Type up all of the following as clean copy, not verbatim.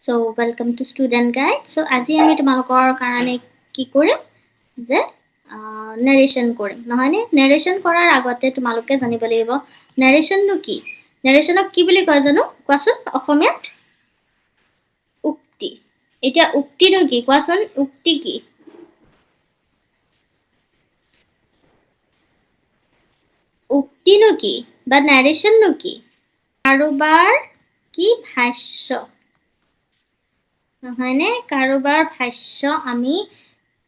So welcome to student guide. So আজি আমি তোমালোকৰ কাৰণে কি কৰিম যে narration কৰিম নহয়নে narration কৰাৰ আগতে তোমালোকে জানিব লাগিব narration নো কি narrationক কি বুলি কয় জানো কোৱাচোন অসমীয়াত উক্তি এতিয়া উক্তি নো কি কোৱাচোন উক্তি কি উক্তি নো কি বা narration নো কি কাৰোবাৰ কি ভাষ্য নহয়নে কাৰোবাৰ ভাষ্য আমি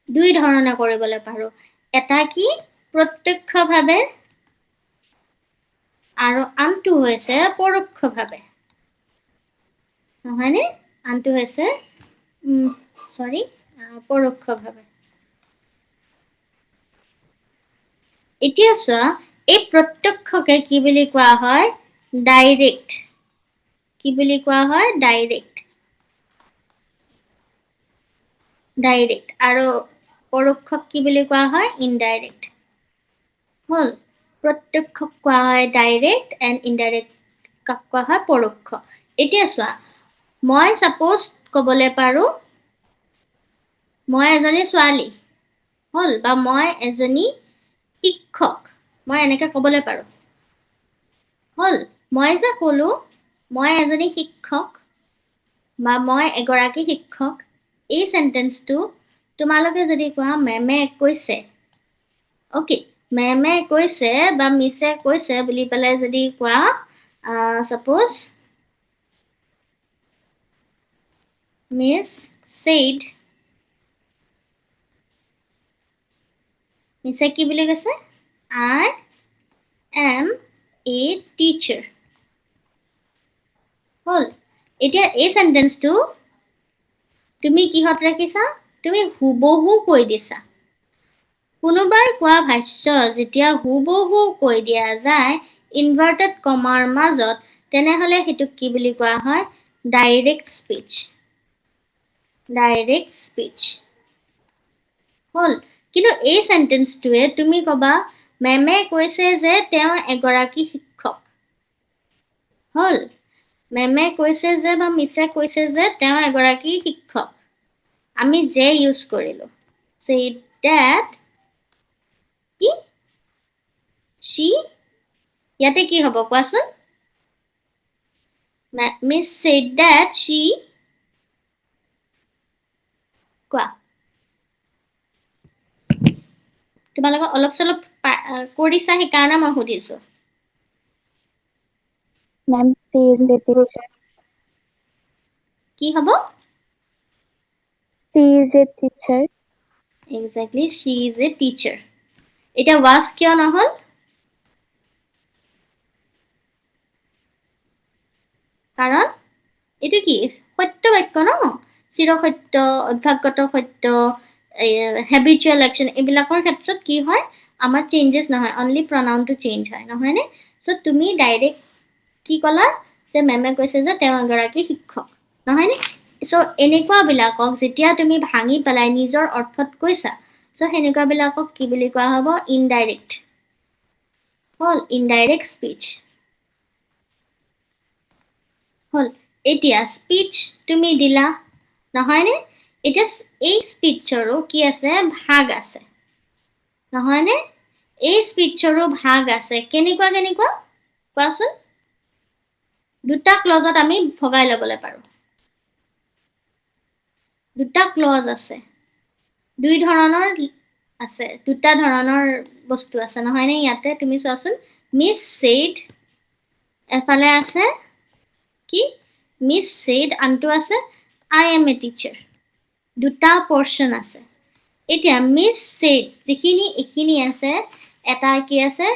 দুই ধৰণে কৰিবলৈ পাৰো এটা কি প্ৰত্যক্ষভাৱে আৰু আনটো হৈছে পৰোক্ষভাৱে নহয়নে আনটো হৈছে পৰোক্ষভাৱে এতিয়া চোৱা এই প্ৰত্যক্ষকে কি বুলি কোৱা হয় ডাইৰেক্ট কি বুলি কোৱা হয় ডাইৰেক্ট আৰু পৰোক্ষক কি বুলি কোৱা হয় ইনডাইৰেক্ট হল প্ৰত্যক্ষক কোৱা হয় ডাইৰেক্ট এণ্ড ইনডাইৰেক্ট কোৱা হয় পৰোক্ষ এতিয়া চোৱা মই সাপোজ ক'বলৈ পাৰো মই এজনী ছোৱালী হল বা মই এজনী শিক্ষক মই এনেকৈ ক'বলৈ পাৰো হল মই যে ক'লো মই এজনী শিক্ষক বা মই এগৰাকী শিক্ষক এই সেন্টেন্সটো তোমালোকে যদি কোৱা মেমে কৈছে ওকে মেমে কৈছে বা মিছে কৈছে বুলি পেলাই যদি কোৱা সাপোজ মিস said মিছে কি বুলি কৈছে I am a teacher হল এতিয়া এই সেন্টেন্সটো তুমি কিহত ৰাখিছা তুমি হুবহু কৈ দিছা কোনোবাই কোৱা ভাষ্য যেতিয়া হুবহু কৈ দিয়া যায় ইনভাৰ্টেড কমাৰ মাজত তেনেহলে হেতুক কি বুলি কোৱা হয় ডাইৰেক্ট স্পিচ হল কিন্তু এই সেন্টেন্সটোৱে তুমি কবা মেমে কৈছে যে তেওঁ এগৰাকী শিক্ষক হল মেমে কৈছে যে বা মিছে কৈছে যে তেওঁ এগৰাকী শিক্ষক আমি যে ইউজ কৰিলো said that কি she ইয়াতে কি হ'ব কোৱাচোন Miss said that she কোৱা তোমালোকে অলপ চলপ কৰিছা সেইকাৰণে মই সুধিছো Ma'am, she is a teacher. কি হ'ব She is a teacher. Exactly, she is a teacher. এটা was কিয় নহল কাৰণ এটো কি সত্য বাক্য ন চিৰ সত্য অভ্যাগত সত্য habitual action এইবিলাকৰ ক্ষেত্ৰত কি হয় আমাৰ চেঞ্জেস নহয় only pronoun to change হয় নহয়নে সো তুমি ডাইৰেক্ট কি কলা যে মেমে কৈছে যে তেওঁ এগৰাকী শিক্ষক নহয়নে সো এনেকুৱা বিলাকক যেতিয়া তুমি ভাঙি পেলাই নিজৰ অৰ্থত কৈছা সো হেনেকুৱা বিলাকক কি বুলি কোৱা হ'ব ইনডাইৰেক্ট হল ইনডাইৰেক্ট স্পিচ হল এতিয়া স্পিচ তুমি দিলা নহয়নে এতিয়া এই স্পিচৰো কি আছে ভাগ আছে নহয়নে এই স্পিচৰো ভাগ আছে কেনেকুৱা কোৱাচোন দুটা ক্লজত আমি ভগাই লবলৈ পাৰো দুটা ক্লজ আছে দুই ধৰণৰ আছে দুটা ধৰণৰ বস্তু আছে নহয়নে ইয়াতে তুমি চোৱাচোন মিস said এফালে আছে কি মিস said আনটো আছে I am a teacher দুটা পোরশন আছে এতিয়া মিস said যিখিনি এখিনি আছে এটা কি আছে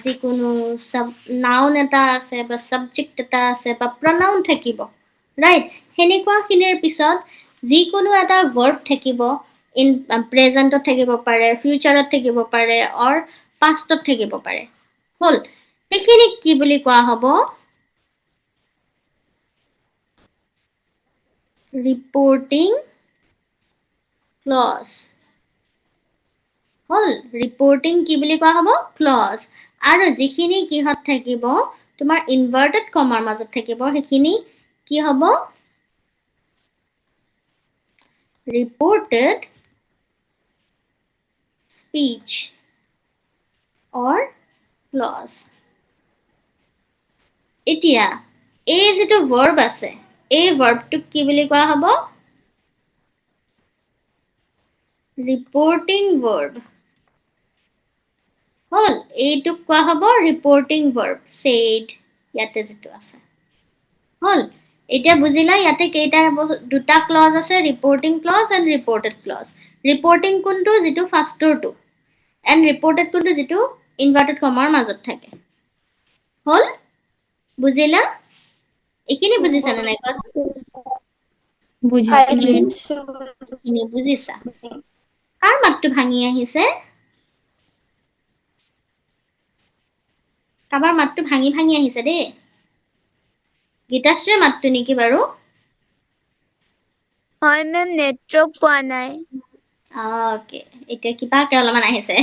যিকোনো নাউন এটা আছে বা সাবজেক্ট এটা আছে বা pronoun থাকিব রাইট হেনেকুৱা খিনিৰ পিছত যিকোনো এটা verb থাকিব ইন প্ৰেজেন্টত থাকিব পাৰে ফিউচাৰত থাকিব পাৰে অৰ পাষ্টত থাকিব পাৰে হল সেইখিনি কি বুলি কোৱা হ'ব reporting clause হল reporting কি বুলি কোৱা হ'ব clause আৰু যিখিনি কিহত থাকিব তোমাৰ ইনভাৰ্টেড কমাৰ মাজত থাকিব সেইখিনি কি হ'ব reported speech or clause. এতিয়া এই যেটো verb আছে এই verbটোক কি বুলি কোৱা হ'ব reporting verb হল এইটোক কোৱা হ'ব reporting verb said ইয়াতে যেটো আছে হল এতিয়া বুজিলা ইয়াতে কেইটা দুটা ক্লজ আছে reporting clause and reported clause reporting কোনটো যেটো ফাৰ্ষ্টৰটো and reported কোনটো যেটো inverted comma মাজত থাকে হল বুজিলা এখিনি বুজিছা না নাই কোৱা বুজিছো এখিনি বুজিছা কাৰ মাতটো ভাঙি আহিছে কাবাৰ মাতটো ভাঙি ভাঙি আহিছে দেই গীতাশ্ৰীৰ মাতটো নেকি বাৰু হয় মেম নেটৱৰ্ক পোৱা নাই ওকে এতিয়া কিবাকে অলপমান আহিছে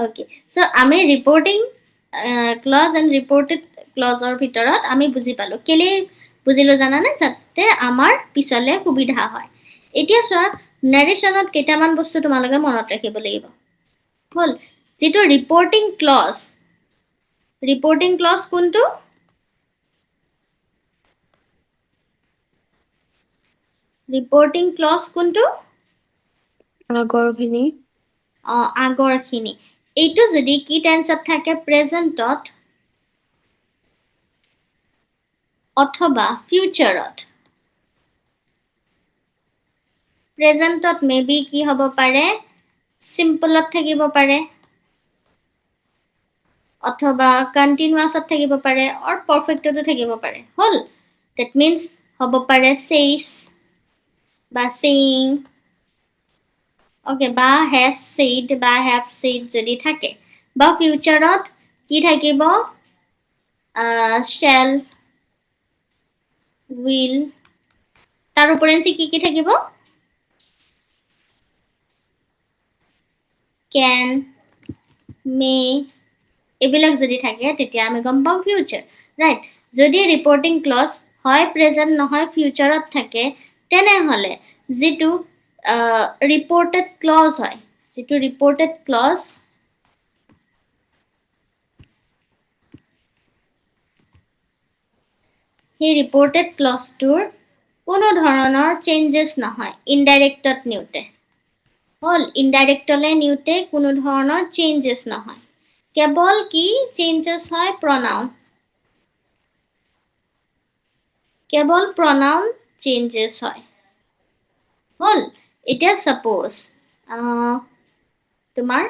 ওকে সো আমি ৰিপৰ্টিং ক্লজ এণ্ড ৰিপৰ্টেড ক্লজৰ ভিতৰত আমি বুজি পালো কেলে বুজিলো জানানে যাতে আমাৰ পিছলে সুবিধা হয় এতিয়া চোৱা নাৰেশ্যনত কেইটামান বস্তু তোমালোকে মনত ৰাখিব লাগিব হল যেটো ৰিপৰ্টিং ক্লজ কোনটো ৰিপৰ্টিং ক্লজ কোনটো আগৰখিনি আগৰখিনি এইটো যদি কি টেন্সত থাকে প্ৰেজেন্টত অথবা ফিউচাৰত প্ৰেজেন্টত মেবি কি হ'ব পাৰে সিম্পলত থাকিব পাৰে অথবা কন্টিনিউয়াছত থাকিব পাৰে অৰ পাৰফেক্টতো থাকিব পাৰে হল দ্যাট মিন্স হ'ব পাৰে says বা saying ওকে বা has said বা have said যদি থাকে বা ফিউচাৰত কি থাকিব shall will তাৰ উপৰেঞ্চি কি থাকিব can may এবিলাক যদি থাকে তেতিয়া আমি গম পাম ফিউচাৰ ৰাইট যদি ৰিপৰ্টিং ক্লজ হয় প্ৰেজেন্ট নহয় ফিউচাৰত থাকে তেনেহলে যেটো ৰিপৰ্টেড ক্লজ হয় যেটো ৰিপৰ্টেড ক্লজ হে ৰিপৰ্টেড ক্লজটোৰ কোনো ধৰণৰ চেঞ্জেস নহয় ইনডাইৰেক্টত নিউতে হল ইনডাইৰেক্টলে নিউতে কোনো ধৰণৰ চেঞ্জেস নহয় কেৱল কি চেঞ্জেস হয় কেৱল pronoun changes হয় হল এতিয়া সাপোজ তোমাৰ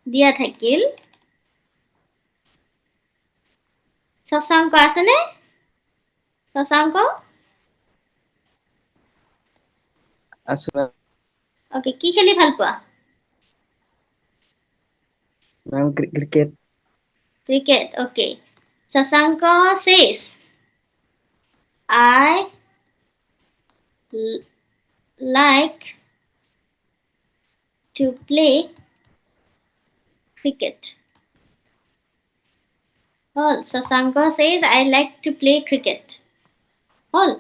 দিয়া থাকিল শশাঙ্ক আছে নে শশাঙ্ক আছো ওকে কি খেলি ভাল পোৱা ma'am cricket cricket okay Sasanka says I like to play cricket hol Sasanka says I like to play cricket hol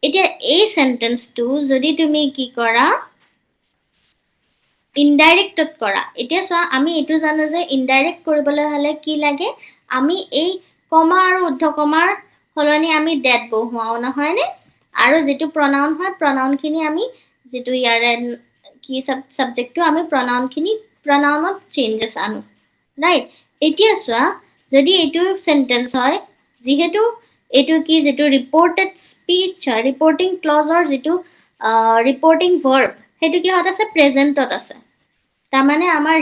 এতিয়া এই সেন্টেন্সটো যদি তুমি কি কৰা ইনডাইৰেক্টত কৰা এতিয়া চোৱা আমি এটো জানো যে ইনডাইৰেক্ট কৰিবলৈ হলে কি লাগে আমি এই কমা আৰু উদ্ধকমাৰ হলনি আমি ডেট বহুৱাও নহয় নে আৰু যেটো pronoun হয় pronoun খিনি আমি যেটো ইয়াৰে কি সাবজেক্টটো আমি pronounত চেঞ্জেস আনো ৰাইট এতিয়া চোৱা যদি এটো সেন্টেন্স হয় যেহেতু এটো কি যেটো ৰিপৰ্টেড স্পিচ ৰিপৰ্টিং ক্লজৰ যেটো ৰিপৰ্টিং ভাৰ্ব হেতু কি হত আছে প্ৰেজেন্টত আছে তাৰমানে আমাৰ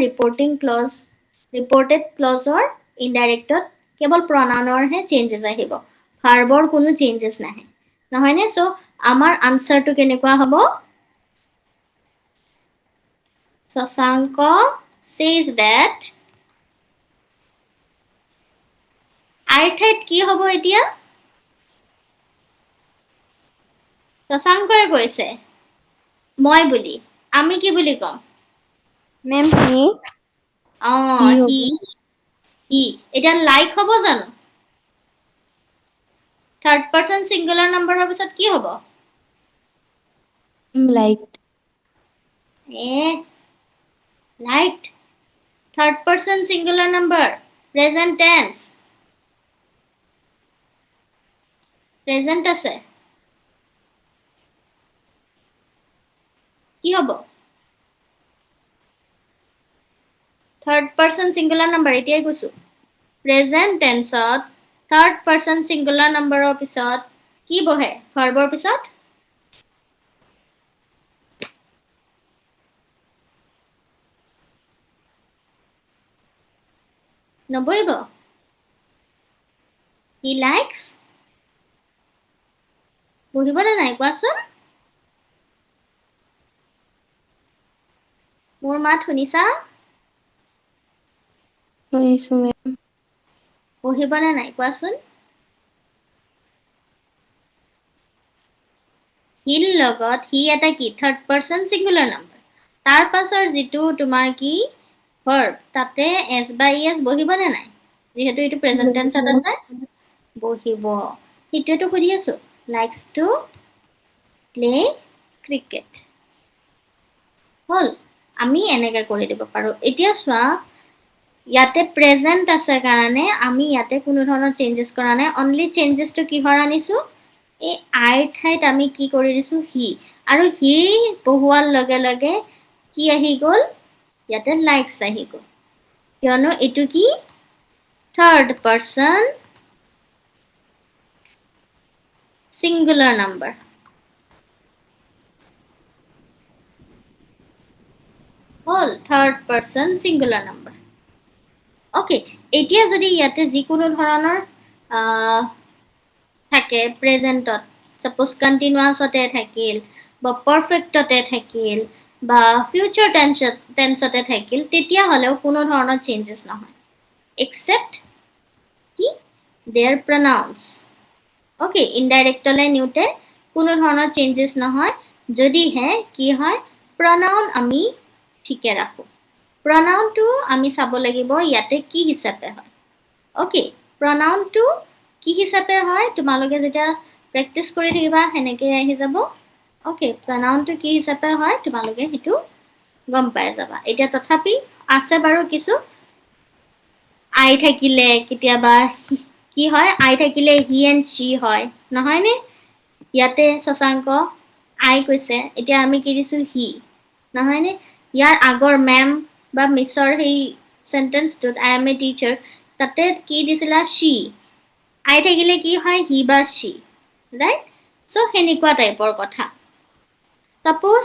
ৰিপৰ্টেড ক্লজৰ ইনডাইৰেক্টত কেৱল pronounৰ হে চেঞ্জেস আহিব ভাৰ্বৰ কোনো চেঞ্জেস নাহে নহয় নে সো আমাৰ আনসাৰটো কেনেকুৱা হ'ব Sasanka says that I ঠাইত কি হ'ব এতিয়া Sasankaই কৈছে মই বুলি আমি কি বুলি কম মেম হি এটা লাইক হ'ব জানো থাৰ্ড পাৰসন সিঙ্গুলাৰ নাম্বাৰৰ পিছত কি হ'ব Liked. Liked. Third person singular number. Present tense. Present আছে কি হ'ব third person singular number এতিয়াই কৈছো present tense ত third person singular number ৰ পিছত কি বহে verb ৰ পিছত নবহিব he likes বহিব না নাই কোৱাচোন মোৰ মাত শুনিছা শুনিছো মেম বহিব না নাই কোৱাচোন হিল লগত হি এটা কি থাৰ্ড পাৰ্সন সিঙ্গুলাৰ নাম্বাৰ তাৰ পাছৰ যেটো তোমাৰ কি verb তাতে s by s বহিব না নাই যেহেতু এটো প্ৰেজেন্ট টেন্সত আছে বহিব হিটোটো খুদি আছো likes to play cricket হল আমি এনেকা কৰি দিব পাৰো এতিয়া সোৱা ইয়াতে প্ৰেজেন্ট আছে কাৰণে আমি ইয়াতে কোনো ধৰণৰ চেঞ্জেস কৰা নাই অনলি চেঞ্জেস তো কি হৰ আনিছো এই আই ঠাইত আমি কি কৰি দিছো হি আৰু হি বহুৱাৰ লগে লগে কি আহি গল ইয়াতে লাইকস আহি গল কিয়নো এটো কি থাৰ্ড পাৰসন সিঙ্গুলাৰ নাম্বাৰ হল third person singular number okay এতিয়া যদি ইয়াতে যিকোনো ধৰণৰ থাকে প্ৰেজেন্টত সাপোজ কন্টিনিউয়াসতে থাকিল বা পাৰফেক্টতে থাকিল বা ফিউচাৰ টেন্সতে থাকিল তেতিয়া হলেও কোনো ধৰণৰ চেঞ্জেস নহয় এক্সেপ্ট কি देयर pronounce ওকে ইনডাইৰেক্টলে নিউতে কোনো ধৰণৰ চেঞ্জেস নহয় যদি হে কি হয় pronoun আমি ঠিকে ৰাখো pronoun টো আমি চাব লাগিব ইয়াতে কি হিচাপে হয় ওকে pronoun টো কি হিচাপে হয় তোমালোকে যেটা প্ৰেক্টিস কৰি থাকিবা হেনেকে আহি যাব ওকে pronoun টো কি হিচাপে হয় তোমালোকে হিটো গম পাই যাবা এটা তথাপি আছে বাৰু কিছু আই থাকিলে কিতিয়াবা কি হয় আই থাকিলে হি এন্ড শি হয় নহয় নে ইয়াতে শশাঙ্ক আই কৈছে এতিয়া আমি কি দিছো হি নহয় নে ইয়াৰ আগৰ ম্যাম বা মিছৰ হেই সেন্টেন্সটোত আই এম এ টিচাৰ তাতে কি দিছিলা শি আই থাকিলে কি হয় হি বা শি ৰাইট সো হেনিকুৱা টাইপৰ কথা suppose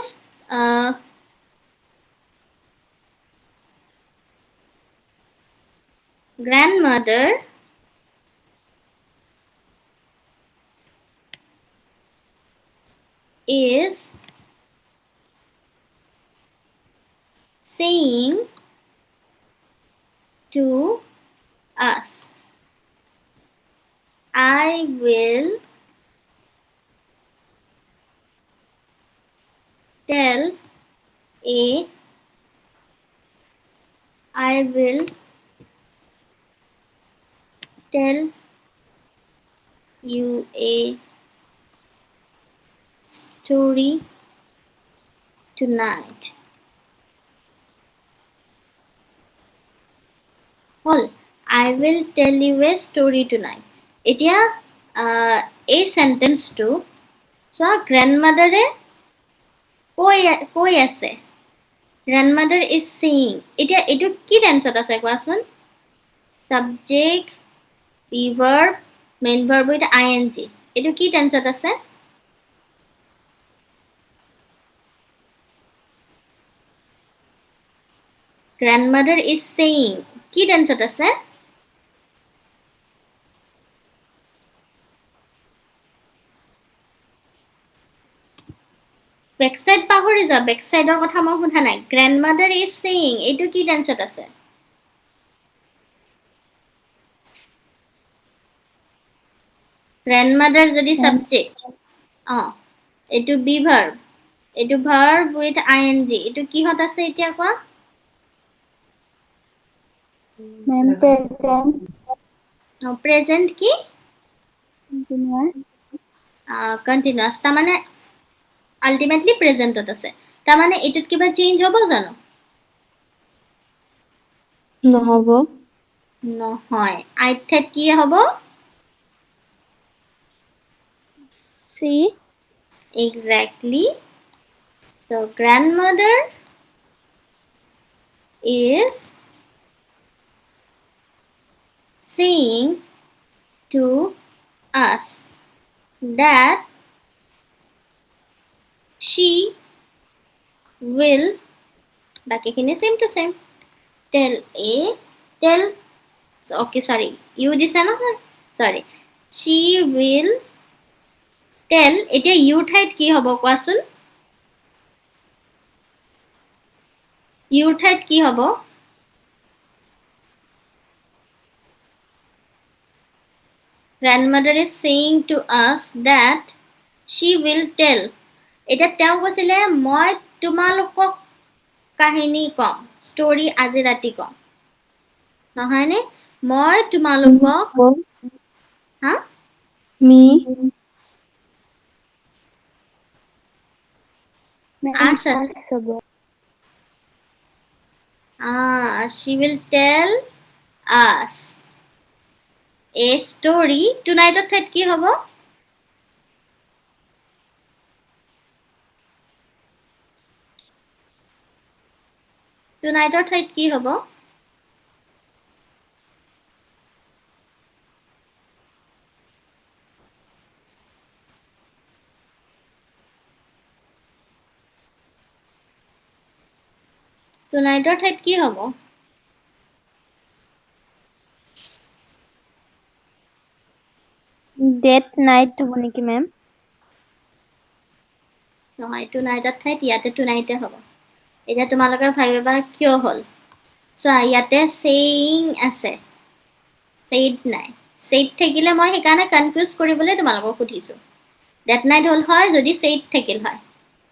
grandmother is saying to us I will tell you a story tonight hall I will tell you a story tonight এতিয়া এই সেন্টেন্সটো সো গ্র্যান্ডমাদারে কই আছে grandmother is saying এতিয়া এটো কি টেন্সত আছে কোৱাচোন subject verb main verb with ing এটো কি টেন্সত আছে grandmother is saying কি টেন্সত আছে backside পাহৰি যা backsideৰ কথা মই শুধা নাই grandmother is saying এটো কি টেন্সত আছে grandmother যদি subject এটো be verb এটো verb with ing এটো কি হত আছে এতিয়া কোৱা Ma'am, present. present কি Continuous. continuous ta mane ultimately প্ৰেজেন্টত আছে তাৰমানে এটোত কিবা চেঞ্জ হ'ব জানো নহ'ব নহয় আইত ঠাইত কি হ'ব সি exactly so grandmother is saying to us that she will বাকিখিনি same to same tell a tell so, okay sorry you দিছা নহয় sorry she will tell এতিয়া you ঠাইত কি হ'ব কোৱাচোন you ঠাইত কি হ'ব grandmother is saying to us that she will tell এটা তেওঁ কৈছিলে মই তোমালোকক কাহিনী কম ষ্টৰী আজি ৰাতি কম নহয়নে মই তোমালোকক হা মি Us, us. She will tell us a story tonight ঠাইত কি হ'ব tonight ঠাইত কি হ'ব tonight ঠাইত কি হ'ব ডেট নাইট হ'ব নেকি মেম নহয় tonight ঠাইত ইয়াতে tonight হ'ব এতিয়া তোমালোকে ভাবিবা কিয় হ'ল চোৱা ইয়াতে saying আছে said নাই said থাকিলে মই সেইকাৰণে কনফিউজ কৰিবলৈ তোমালোকক সুধিছো that night হ'ল হয় যদি said থাকিল হয়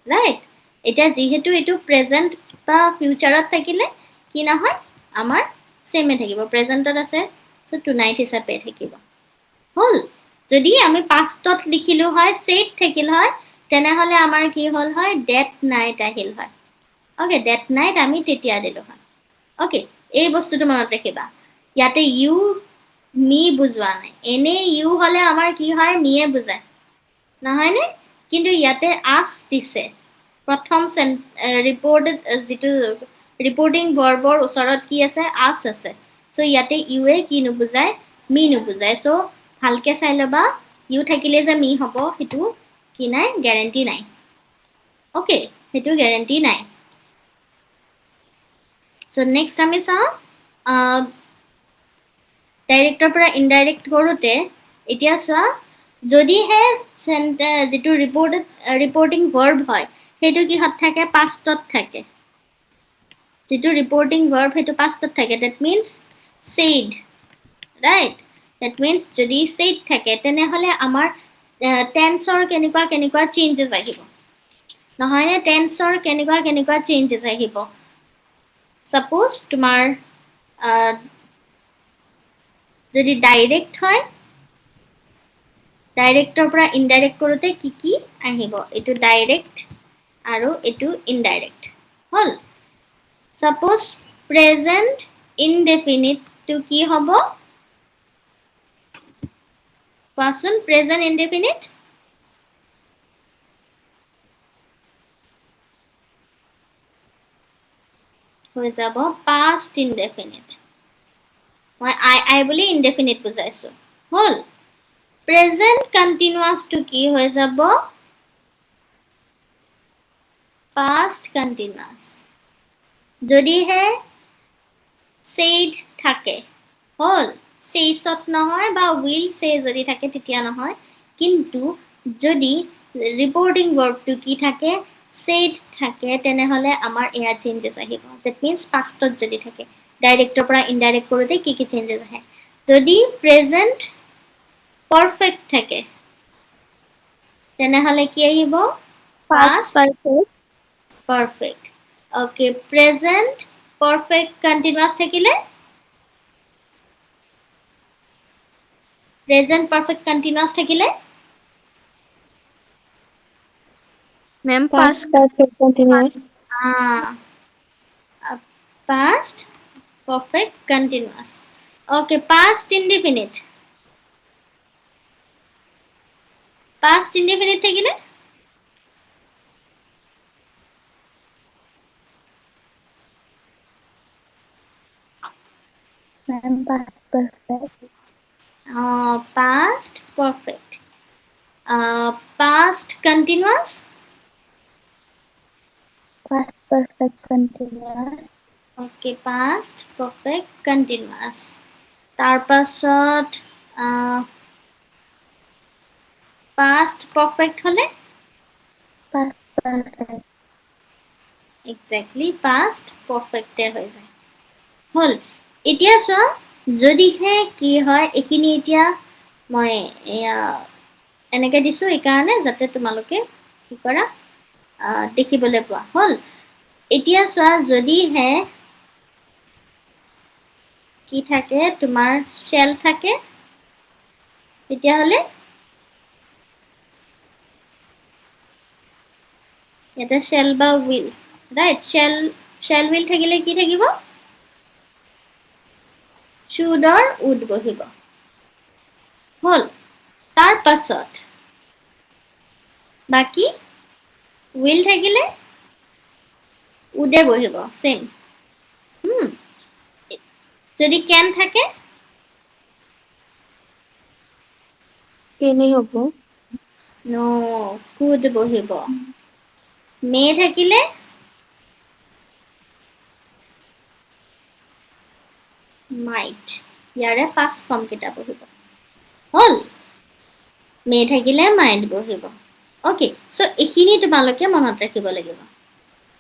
ৰাইট এতিয়া যিহেতু এইটো প্ৰেজেন্ট বা ফিউচাৰত থাকিলে কি নহয় আমাৰ সেমে থাকিব প্ৰেজেন্টত আছে সো টুনাইট হিচাপে থাকিব হ'ল যদি আমি পাষ্টত লিখিলো হয় said থাকিল হয় তেনেহলে আমাৰ কি হ'ল হয় that night আহিল হয় ওকে that night আমি তেতিয়া দিলো হয় ওকে এই বস্তুটো মনত ৰাখিবা ইয়াতে you me বুজোৱা নাই এনে you হলে আমাৰ কি হয় মিয়ে বুজায় নহয়নে কিন্তু ইয়াতে us দিছে প্ৰথম ৰিপৰ্টেড যেটো ৰিপৰ্টিং ভাৰ্বৰ ওচৰত কি আছে us আছে সো ইয়াতে you এ কি নুবুজায় মি নুবুজায় সো ভালকে চাই লবা you থাকিলে যে মি হ'ব হেতু কি নাই গ্যাৰান্টি নাই ওকে হেতু গ্যাৰান্টি নাই সো নেক্সট আমি চাও ডাইৰেক্টৰ পৰা ইনডাইৰেক্ট কৰোতে এতিয়া চোৱা যদিহে যেটো ৰিপৰ্টিং ভাৰ্ব হয় হেতু কিহত থাকে পাষ্টত থাকে যেটো ৰিপৰ্টিং ভাৰ্ব হেতু পাষ্টত থাকে that means said right that means যদি said থাকে তেনেহলে আমাৰ টেন্সৰ কেনেকুৱা চেঞ্জেস আহিব নহয়নে টেন্সৰ কেনেকুৱা চেঞ্জেস আহিব সাপোজ তোমাৰ যদি ডাইৰেক্ট হয় ডাইৰেক্টৰ পৰা ইনডাইৰেক্ট কৰোতে কি আহিব এটো ডাইৰেক্ট আৰু এটো ইনডাইৰেক্ট হল সাপোজ প্ৰেজেন্ট ইনডেফিনিট টু কি হ'ব কোৱাচোন প্ৰেজেন্ট ইনডেফিনিট হৈ যাব past indefinite মই I বুলি indefinite বুজাইছো hall present continuous to কি হৈ যাব past continuous যদিহে said থাকে হল saysত নহয় বা will say যদি থাকে তেতিয়া নহয় কিন্তু যদি reporting verb to কি থাকে said থাকে তেনেহলে আমাৰ এয়া চেঞ্জেস আহিব that means pastত যদি থাকে ডাইৰেক্টৰ পৰা ইনডাইৰেক্ট কৰোতে কি চেঞ্জেস আহে যদি প্ৰেজেন্ট পারফেক্ট থাকে তেনেহলে কি আহিব past perfect perfect okay present perfect continuous থাকিলে present perfect continuous থাকিলে Ma'am, Past past perfect continuous. Ah, past perfect continuous. Okay, past indefinite. Past indefinite থাকিলে Ma'am, past perfect. past perfect. Past continuous. Past perfect continuous. Okay, past perfect continuous. তাৰ পাছত past perfect হলে Past perfect. exactly past perfect হৈ যায় হল এতিয়া চোৱা যদিহে কি হয় এখিনি এতিয়া মই এয়া এনেকে দিছো এই কাৰণে যাতে তোমালোকে কি কৰা দেখিবলৈ পোৱা হল এতিয়া চোৱা যদিহে কি থাকে তোমাৰ শেল থাকে তেতিয়াহলে এটা শেল বা উইল ৰাইট শেল উইল থাকিলে কি থাকিব should or would বহিব হল তাৰ পাছত বাকি will থাকিলে would বহিব সেম যদি can থাকে কেনে হ'ব no could বহিব may থাকিলে might ইয়াৰে past form কেইটা বহিব হল may থাকিলে might বহিব ওকে সো এখিনি তোমালোকে মনত ৰাখিব লাগিব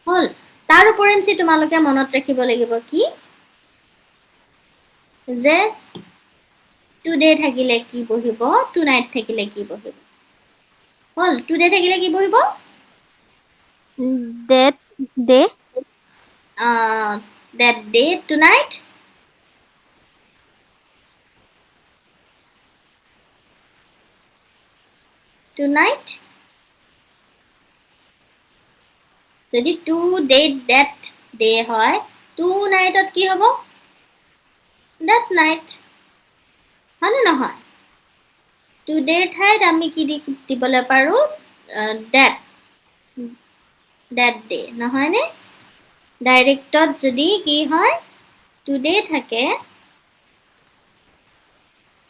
হল তাৰ উপৰেঞ্চি তোমালোকে মনত ৰাখিব লাগিব কি যে today থাকিলে কি বহিব tonight থাকিলে কি বহিব হল today থাকিলে কি বহিব that day that day tonight যদি to date that day হয় tonight কি হ'ব that night হয়নে নহয় today ঠাইত আমি কি দিবলৈ পাৰো that day নহয়নে ডাইৰেক্টত যদি কি হয় today থাকে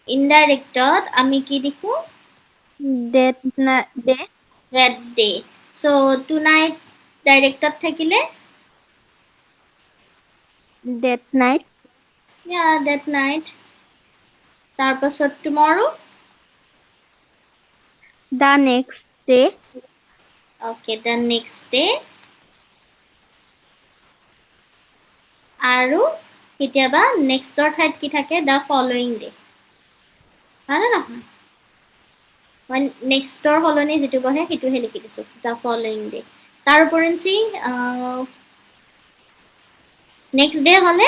ইনডাইৰেক্টত আমি কি লিখো that day that day so tonight ডাইৰেক্টত থাকিলে that night yeah that night তাৰ পাছত tomorrow the next day okay the next day আৰু কেতিয়াবা নেক্সটৰ ঠাইত কি থাকে the following day হয় না নহয় মই নেক্সটৰ হলনি যেটো বহে হেতুহে লিখি দিছো the following day তাৰ উপৰেঞ্চি নেক্সট ডে হলে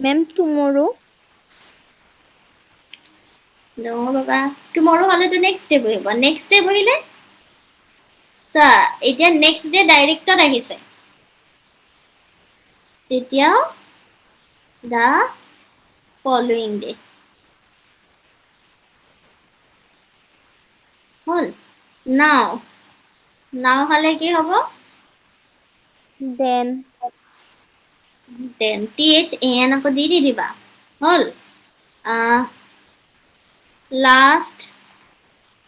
ma'am tomorrow no বাবা tomorrow হলে তো নেক্সট ডে বহিব নেক্সট ডে বহিলে সা এতিয়া নেক্সট ডে ডাইৰেক্টত আহিছে তেতিয়াও the following day hall now হলে কি হ'ব then then than আকৌ দি দিবা হল last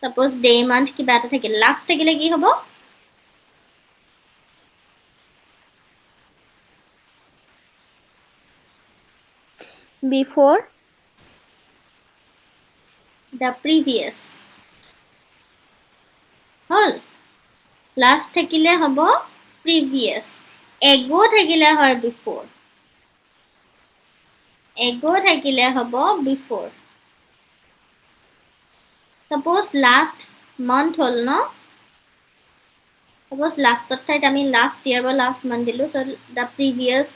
suppose day month কিবা এটা থাকিলে last থাকিলে কি হ'ব before the previous hall last থাকিলে হ'ব previous ago থাকিলে হয় before ago থাকিলে হ'ব before suppose last month হল ন suppose last ঠাইত আমি last year বা last month দিলো, so the previous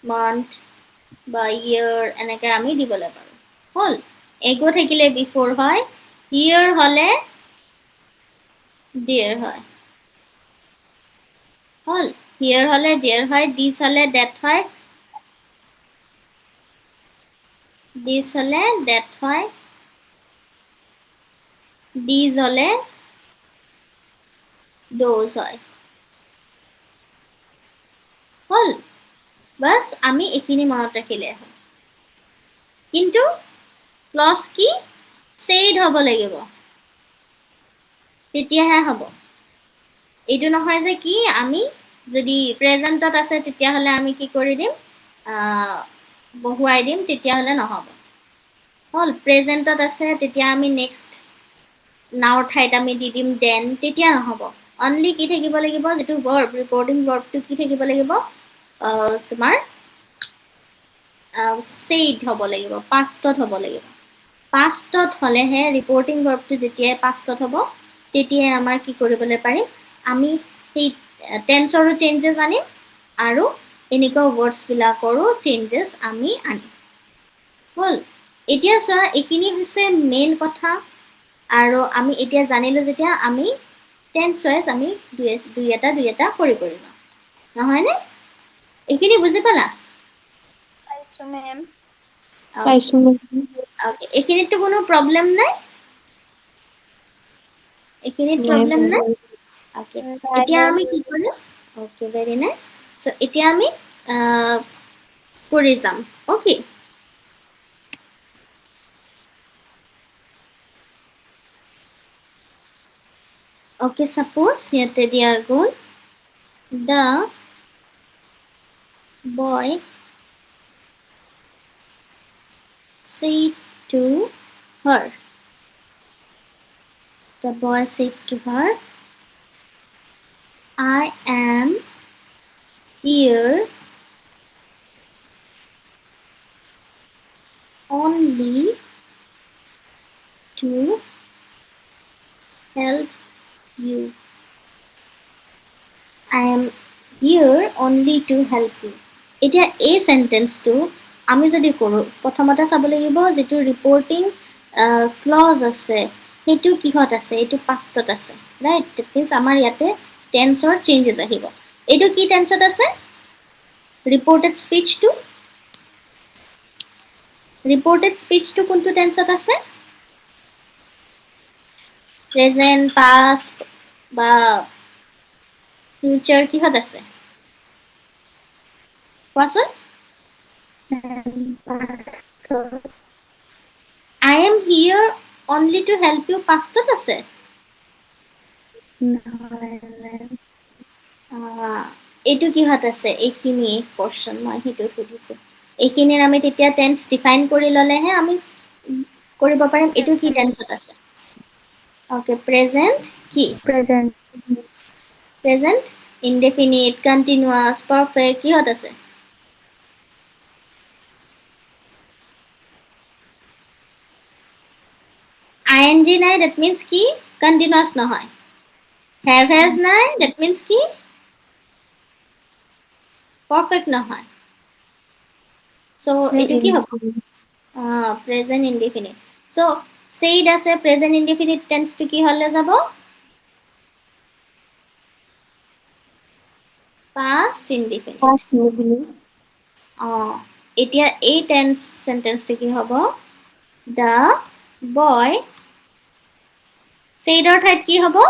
month বা year এনেকে আমি দিবলৈ পাৰো হল এগো থাকিলে before হয় year হলে dear হয় হল year হলে dear হয় this হলে that হয় this হলে that হয় these হলে those হয় হল বাস আমি এখিনি মনত ৰাখিলে হয় কিন্তু ক্লজ কি said হ'ব লাগিব তেতিয়াহে হ'ব এইটো নহয় যে কি আমি যদি প্ৰেজেন্টত আছে তেতিয়াহলে আমি কি কৰি দিম বহুৱাই দিম তেতিয়াহলে নহব হল প্ৰেজেন্টত আছে তেতিয়া আমি নেক্সট নাও ঠাইত আমি দি দিম দেন তেতিয়া নহব অনলি কি থাকিব লাগিব যেটো ভাৰ্ব ৰিপৰ্টিং ভাৰ্বটো কি থাকিব লাগিব তোমাৰ said হ'ব লাগিব পাষ্টত হ'ব লাগিব পাষ্টত হলেহে ৰিপৰ্টিং ভাৰ্বটো যেতিয়া পাষ্টত হ'ব তেতিয়াই আমাৰ কি কৰিবলৈ পাৰিম আমি সেই টেন্সৰো চেঞ্জেছ আনিম আৰু এনেকুৱা ৱৰ্ডছ বিলাকৰো চেঞ্জেছ আমি আনিম হল এতিয়া চোৱা এইখিনি হৈছে মেইন কথা আৰু আমি এতিয়া জানিলো যেতিয়া আমি টেন্স ওয়াইজ আমি দুই এটা কৰি যাম নহয় নে এইখিনি বুজি পালা পাইছো মেম পাইছো ওকে এইখিনিতো কোনো প্ৰবলেম নাই এইখিনিত প্ৰবলেম নাই ওকে এতিয়া আমি কি কৰিম ওকে ভেৰি নাইস সো এতিয়া আমি কৰি যাম ওকে ওকে সাপোজ ইয়াতে দিয়া গ'ল the boy said to her the boy said to her I am here only to help you I am here only to help you এতিয়া এই সেন্টেন্সটো আমি যদি কৰো প্ৰথমতে চাব লাগিব যেটো ৰিপৰ্টিং ক্লজ আছে হেতু কিহত আছে এটো পাষ্টত আছে ৰাইট দ্যাট মিন্স আমাৰ ইয়াতে টেন্সৰ চেঞ্জেস আহিব এটো কি টেন্সত আছে ৰিপৰ্টেড স্পিচ টু কোনটো টেন্সত আছে প্ৰেজেন্ট পাষ্ট বা ফিউচাৰ কিহত আছে কোৱাচোন I am here only to help you pastত আছে এইটো কিহত আছে এইখিনি পোরশন মই হেতু সুধিছো এইখিনিৰ আমি তেতিয়া টেন্স ডিফাইন কৰি ললেহে আমি কৰিব পাৰিম এইটো কি টেন্সত আছে ওকে প্ৰেজেন্ট কি প্ৰেজেন্ট ইনডেফিনিট কন্টিনিউয়াস পারফেক্ট কিহত আছে ing নাই that means কি continuous নহয় have has নাই that means কি perfect নহয় so etu ki hobo present indefinite so said ase present indefinite tense to ki hole jabo past indefinite etia ei tense sentence to ki hobo the boy said or thait ki hobo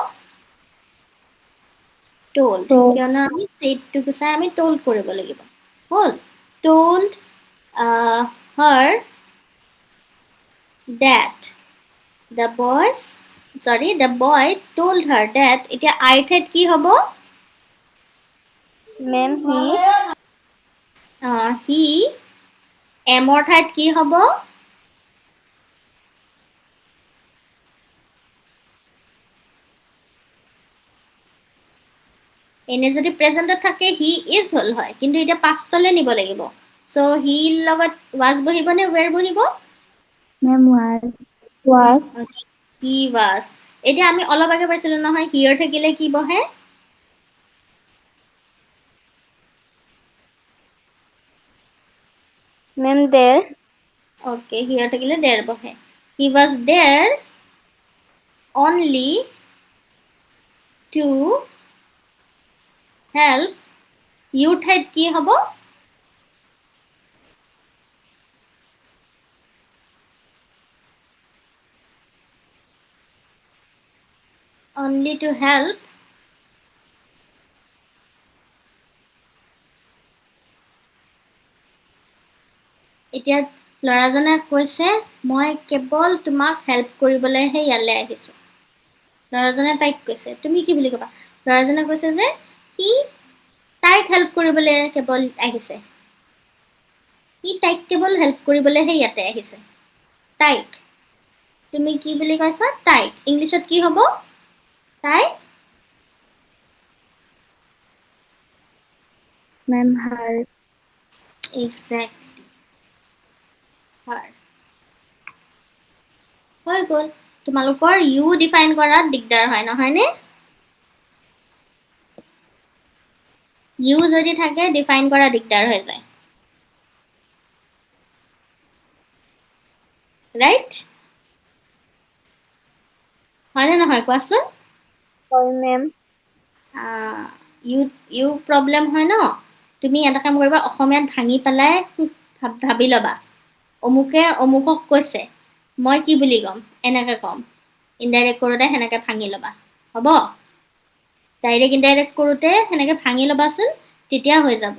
told kiona ami said to kusai ami told koribo lagibo hol told her that the boy told her that etia I thait ki hobo ma'am he am or thait ki hobo এনে যদি প্ৰেজেন্টত থাকে he is হল হয় কিন্তু এটা পাষ্টলে নিব লাগিব so he লগত was বহিব নে were বহিব মেম was হি was এতিয়া আমি অলপ আগে পাইছিলো নহয় হিয়াৰ থাকিলে কি বহে Ma'am, there. Okay, here থাকিলে there বহে. He was there only to help. You ঠাইত কি হ'ব? Only to help. এতিয়া ল'ৰাজনে কৈছে মই কেৱল তোমাক হেল্প কৰিবলৈহে ইয়ালৈ আহিছোঁ. ল'ৰাজনে তাইক কৈছে, তুমি কি বুলি ক'বা? ল'ৰাজনে কৈছে যে সি তাইক হেল্প কৰিবলৈ কেৱল আহিছে. সি তাইক কেৱল হেল্প কৰিবলৈহে ইয়াতে আহিছে. তাইক তুমি কি বুলি কৈছা? তাইক ইংলিছত কি হ'ব? তাই Ma'am, her. Exactly. Her. হৈ গ'ল. তোমালোকৰ ইউ ডিফাইন কৰাত দিগদাৰ হয় নহয়নে? ইউ যদি থাকে ডিফাইন কৰা দিগদাৰ হৈ যায়. ৰাইট? হয়নে নহয় কোৱাচোন? Sorry, ma'am. ইউ প্ৰব্লেম হয় ন? তুমি এটা কাম কৰিবা, অসমীয়াত ভাঙি পেলাই ভাবি ল'বা অমুকে অমুকক কৈছে মই কি বুলি ক'ম, এনেকৈ ক'ম. ইনডাইৰেক্ট কৰোঁতে সেনেকৈ ভাঙি ল'বা, হ'ব? ডাইৰেক্ট ইনডাইৰেক্ট কৰোঁতে সেনেকৈ ভাঙি ল'বাচোন, তেতিয়া হৈ যাব.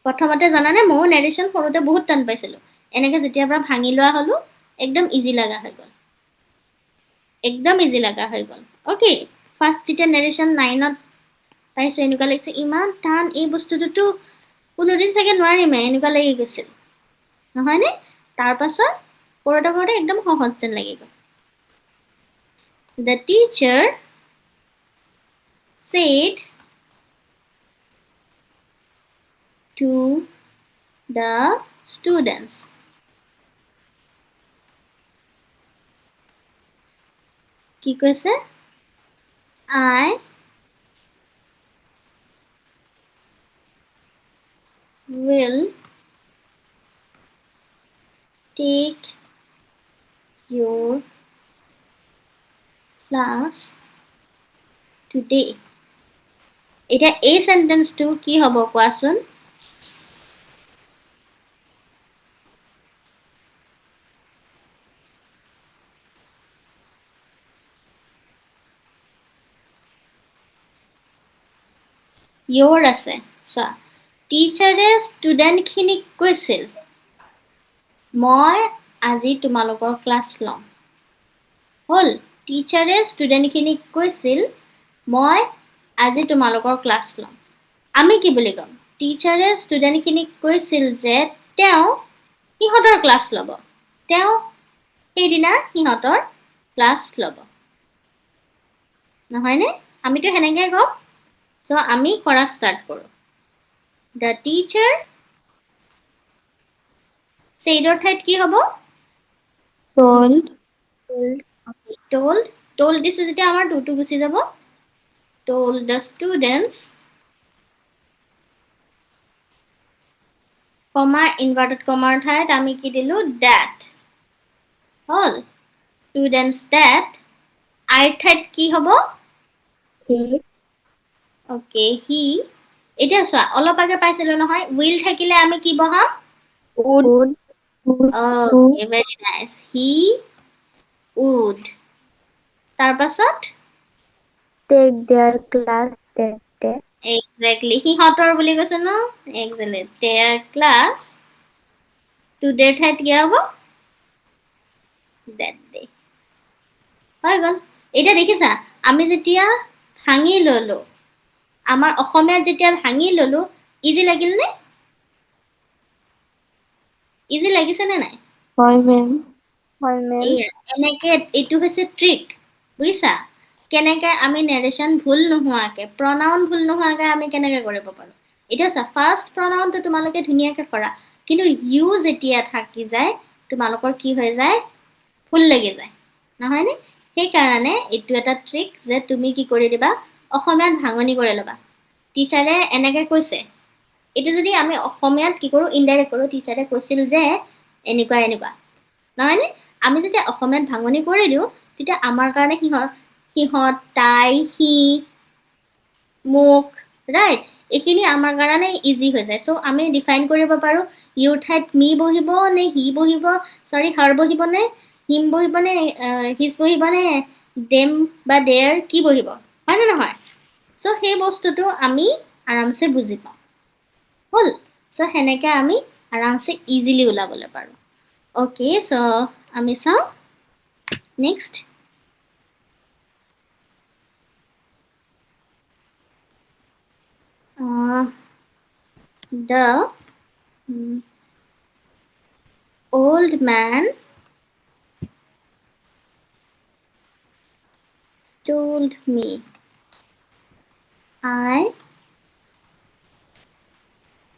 প্ৰথমতে জানানে ময়ো নেৰেশ্যন কৰোঁতে বহুত টান পাইছিলোঁ. এনেকৈ যেতিয়াৰ পৰা ভাঙি লোৱা হ'লোঁ একদম ইজি লগা হৈ গ'ল. একদম ইজি লগা হৈ গ'ল. অ'কে, ফাৰ্ষ্ট যেতিয়া নেৰেশ্যন 9ত পাইছোঁ এনেকুৱা লাগিছে ইমান টান, এই বস্তুটোতো কোনোদিন চাগে নোৱাৰিমে এনেকুৱা লাগি গৈছিল নহয়নে? তাৰপাছত কৰোঁতে কৰোঁতে একদম সহজ যেন লাগি গ'ল. The teacher said to the students. কি কৈছে? I will take your class today. এতিয়া এই সেন্টেন্সটো কি হ'ব কোৱাচোন? your আছে চোৱা, টিচাৰে ষ্টুডেণ্টখিনিক কৈছিল মই আজি তোমালোকৰ ক্লাছ ল'ম। হ'ল, টিচাৰে ষ্টুডেণ্টখিনিক কৈছিল মই আজি তোমালোকৰ ক্লাছ ল'ম। আমি কি বুলি ক'ম? টিচাৰে ষ্টুডেণ্টখিনিক কৈছিল যে তেওঁ সিহঁতৰ ক্লাছ ল'ব। তেওঁ সেইদিনা সিহঁতৰ ক্লাছ ল'ব নহয়নে? আমিতো সেনেকৈ ক'ম। চ' আমি কৰা ষ্টাৰ্ট কৰোঁ। দ্য টিচাৰ চেইডৰ ঠাইত কি হ'ব? Told. told দিছোঁ যেতিয়া আমাৰ টুটো গুচি যাব। told the students, comma inverted কমাৰ ঠাইত আমি কি দিলোঁ? that. হ'ল, students that. আইৰ ঠাইত কি হ'ব? He. Okay, he. এতিয়া চোৱা অলপ আগে পাইছিলোঁ নহয়, will থাকিলে আমি কি বহাম? Would. Okay, very nice. He would. তাৰপাছত Take their class that day. exactly সিহঁতৰ বুলি কৈছে ন? Exactly their class today ঠাইত কি হ'ব? that day. হৈ গ'ল। এতিয়া দেখিছা আমি যেতিয়া ভাঙি ল'লো, আমাৰ অসমীয়াত যেতিয়া ভাঙি ল'লো, ইজি লাগিল নে? ইজি লাগিছে নে নাই? Hi, ma'am. Hi, ma'am. এনেকে এইটো হৈছে ট্ৰিক, বুজিছা? কেনেকে আমি নেৰেশ্যন ভুল নোহোৱাকে, প্ৰনাউন ভুল নোহোৱাকে আমি কেনেকে কৰিব পাৰোঁ। এতিয়া চা, ফাৰ্ষ্ট প্ৰনাউনটো তোমালোকে ধুনীয়াকে কৰা, কিন্তু ইউ যেতিয়া থাকি যায় তোমালোকৰ কি হৈ যায়? ভুল লাগি যায় নহয়নে? সেইকাৰণে এইটো এটা ট্ৰিক যে তুমি কি কৰি দিবা, অসমীয়াত ভাঙনি কৰি ল'বা। টিচাৰে এনেকে কৈছে এইটো যদি আমি অসমীয়াত কি কৰোঁ ইনডাইৰেক্ট কৰোঁ টিচাৰে কৈছিল যে এনেকুৱা এনেকুৱা নহয়নে আমি যেতিয়া অসমীয়াত ভাঙনি কৰি দিওঁ তেতিয়া আমাৰ কাৰণে সিহঁত তাই সি মোক ৰাইট এইখিনি আমাৰ কাৰণে ইজি হৈ যায় চ' আমি ডিফাইন কৰিব পাৰোঁ ইউৰ ঠাইত মি বহিব নে হি বহিব চৰি হাৰ বহিব নে হিম বহিব নে হিজ বহিব নে দেম বা দেয়াৰ কি বহিব হয় নে নহয় চ' সেই বস্তুটো আমি আৰামছে বুজি পাওঁ হ'ল চ' সেনেকৈ আমি আৰামছে ইজিলি ওলাবলৈ পাৰোঁ অ'কে চ' আমি চাওঁ next the old man told me I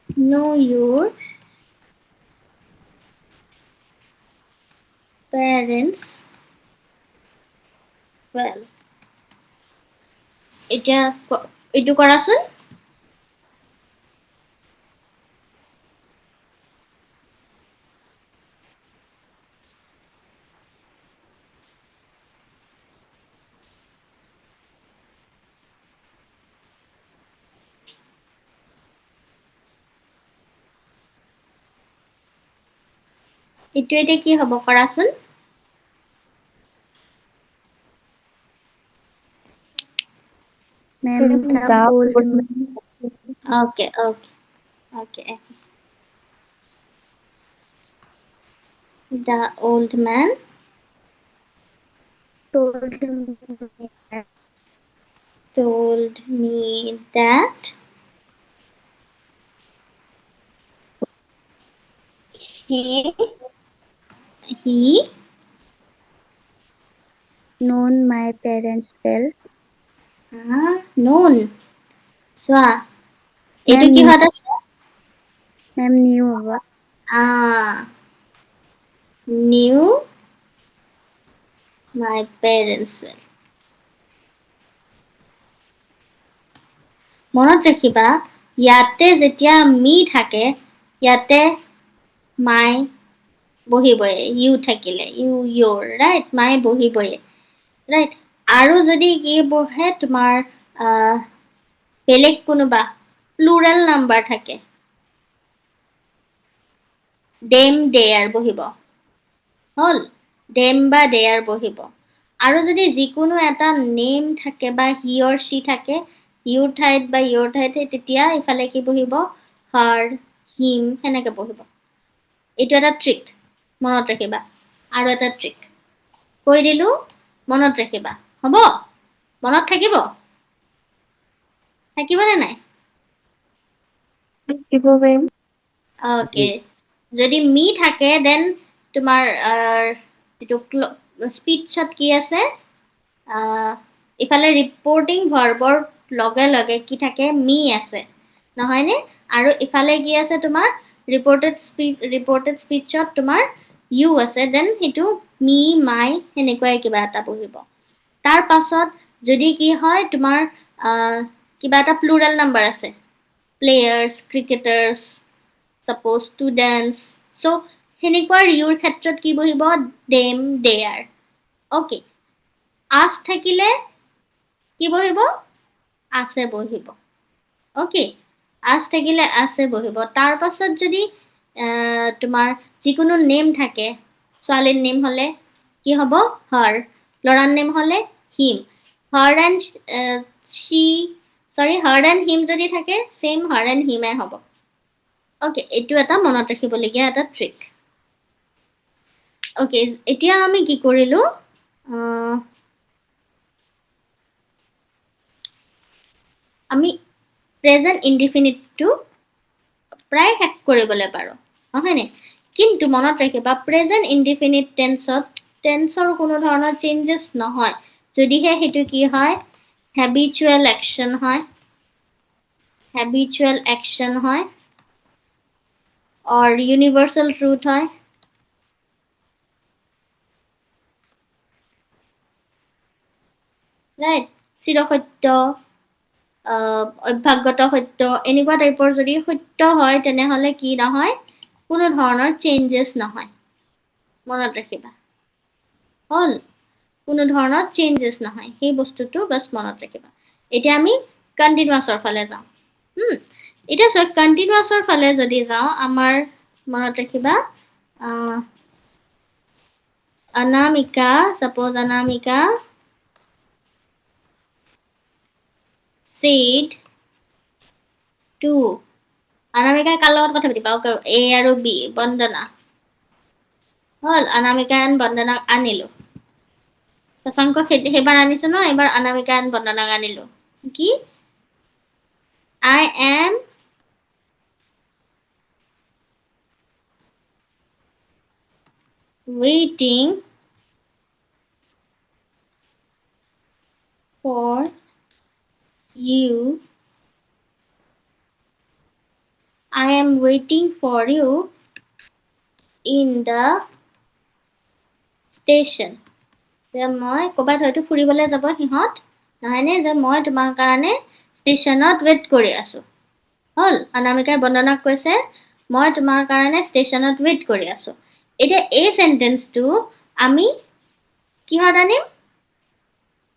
know your parents well এতিয়া এইটো কৰাচোন এইটো এতিয়া কি হ'ব কৰাচোন Ma'am, the old man okay okay okay the old man told me that he known my parents well. known চোৱা এইটো Ma'am, কিহত আছে ma'am knew what? knew my parents well মনত ৰাখিবা ইয়াতে যেতিয়া মি থাকে ইয়াতে মাই বহিবই ইউ থাকিলে ইউৰ ৰাইট মাই বহিবই ৰাইট আৰু যদি কি বহে তোমাৰ বেলেগ কোনোবা প্লুৰেল নাম্বাৰ থাকে ডেম দেয়াৰ বহিব হ'ল ডেম বা দেয়াৰ বহিব আৰু যদি যিকোনো এটা নেম থাকে বা হি অৰ চি থাকে ইউৰ ঠাইত বা ইয়ৰ ঠাইত তেতিয়া ইফালে কি বহিব হাৰ হিম সেনেকে বহিব এইটো এটা ট্ৰিক মনত ৰাখিবা আৰু এটা ট্ৰিক কৈ দিলোঁ মনত ৰাখিবা হ'ব মনত থাকিবনে নাই অ'কে যদি মি থাকে দেন তোমাৰ যিটো স্পীচত কি আছে ইফালে ৰিপৰ্টিং ভাৰ্বৰ লগে লগে কি থাকে মি আছে নহয়নে আৰু ইফালে কি আছে তোমাৰ ৰিপৰ্টেড স্পীচত তোমাৰ ইউ আছে দেন সেইটো মি মাই সেনেকুৱাই কিবা এটা বহিব তাৰ পাছত যদি কি হয় তোমাৰ কিবা এটা প্লুৰেল নাম্বাৰ আছে players cricketers suppose students so সেনেকুৱা ইউৰ ক্ষেত্ৰত কি বহিব them their okay আছ থাকিলে কি বহিব আছে বহিব okay আছ থাকিলে আছে বহিব তাৰ পাছত যদি তোমাৰ যিকোনো নেম থাকে ছোৱালীৰ নেম হলে কি হ'ব her ল'ৰাৰ নেম হলে him her and him যদি থাকে same her and him হ'ব অ'কে এইটো এটা মনত ৰাখিবলগীয়া এটা ট্ৰিক অ'কে এতিয়া আমি কি কৰিলোঁ আমি প্ৰেজেণ্ট ইনডিফিনিটটো প্ৰায় শেষ কৰিবলৈ পাৰোঁ নহয়নে কিন্তু মনত ৰাখিবা প্ৰেজেণ্ট ইনডিফিনিট টেন্সৰ কোনো ধৰণৰ চেঞ্জেছ নহয় যদিহে সেইটো কি হয় হেবিচুৱেল একশ্যন হয় or universal truth হয় right চিৰসত্য অভ্যাসগত সত্য এনেকুৱা টাইপৰ যদি সত্য হয় তেনেহ'লে কি নহয় কোনো ধৰণৰ চেঞ্জেছ নহয় মনত ৰাখিবা হ'ল কোনো ধৰণৰ চেঞ্জেছ নহয় সেই বস্তুটো বাছ মনত ৰাখিবা এতিয়া আমি কণ্টিনিউৱাছৰ ফালে যাওঁ এতিয়া চোৱা কণ্টিনিউৱাছৰ ফালে যদি যাওঁ আমাৰ মনত ৰাখিবা Anamika suppose Anamika said to অনামিকাই কাৰ লগত কথা পাতিবা A আৰু B বন্দনা হ'ল অনামিকা and বন্দনাক আনিলো শশাংক সেইবাৰ আনিছো ন এবাৰ অনামিকা and বন্দনাক আনিলো কি I am waiting for you I am waiting for you in the station যে মই ক'বাত হয়তো ফুৰিবলৈ যাব সিহঁত নহয়নে যে মই তোমাৰ কাৰণে ষ্টেচনত ৱেইট কৰি আছো হ'ল অনামিকাই বন্দনাক কৈছে মই তোমাৰ কাৰণে ষ্টেচনত ৱেইট কৰি আছো এতিয়া এই সেন্টেন্সটো আমি কিহত আনিম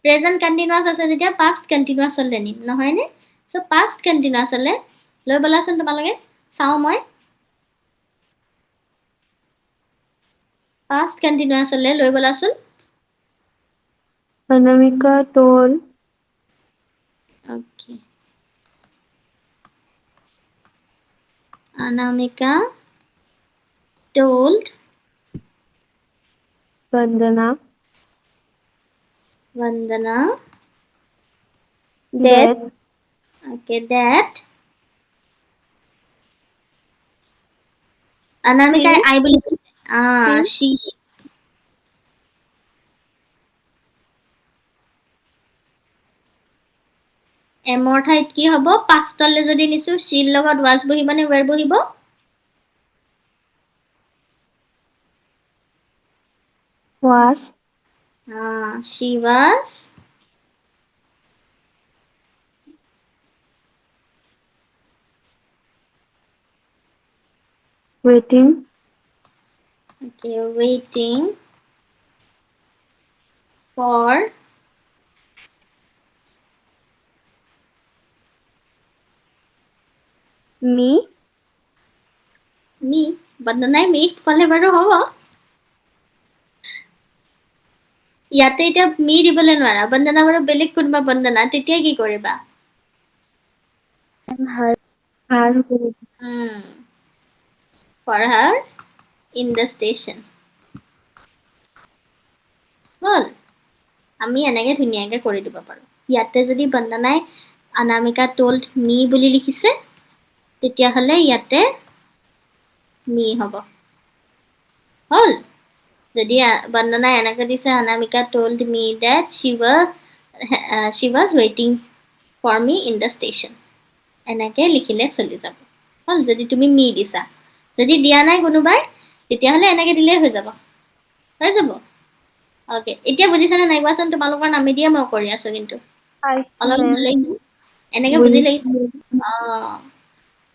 প্ৰেজেন্ট কন্টিনিউয়াছ আছে যেতিয়া পাষ্ট কন্টিনিউয়াছ হলে নিম নহয়নে সো পাষ্ট কন্টিনিউয়াছ হলে লৈ বলাচোন তোমালোকে চাও মই পাষ্ট কন্টিনিউয়াছ হলে লৈ বলাচোন Anamika told okay Anamika told Vandana That okay that Anamika I will she এমৰ ঠাইত কি হ'ব পাষ্টলে যদি নিছো শিৰ লগত was বহিব নে where বহিব was she was waiting waiting for me বন্দনাই me ক'লে বাৰু হ'ব ইয়াতে এতিয়া me দিবলৈ নোৱাৰা বন্দনা বাৰু বেলেগ কোনবা বন্দনা তেতিয়া কি কৰিবা and her for her in the station হ'ল আমি এনেকে ধুনীয়াকে কৰি দিব পাৰো ইয়াতে যদি বন্দনাই অনামিকা told me বুলি লিখিছে তেতিয়া হলে ইয়াতে me হ'ব হ'ল যদি বন্দনাই এনেকে দিছে Anamika told me that she was waiting for me in the station এনেকে লিখিলে চলি যাব হ'ল যদি তুমি me দিছা যদি দিয়া নাই কোনোবাই তেতিয়া হলে এনেকে দিলে হৈ যাব ওকে এতিয়া বুজিছানে নাই কোৱাচোন তোমালোকৰ নামে দিয়ে মই কৰি আছো কিন্তু অলপ এনেকে বুজিলে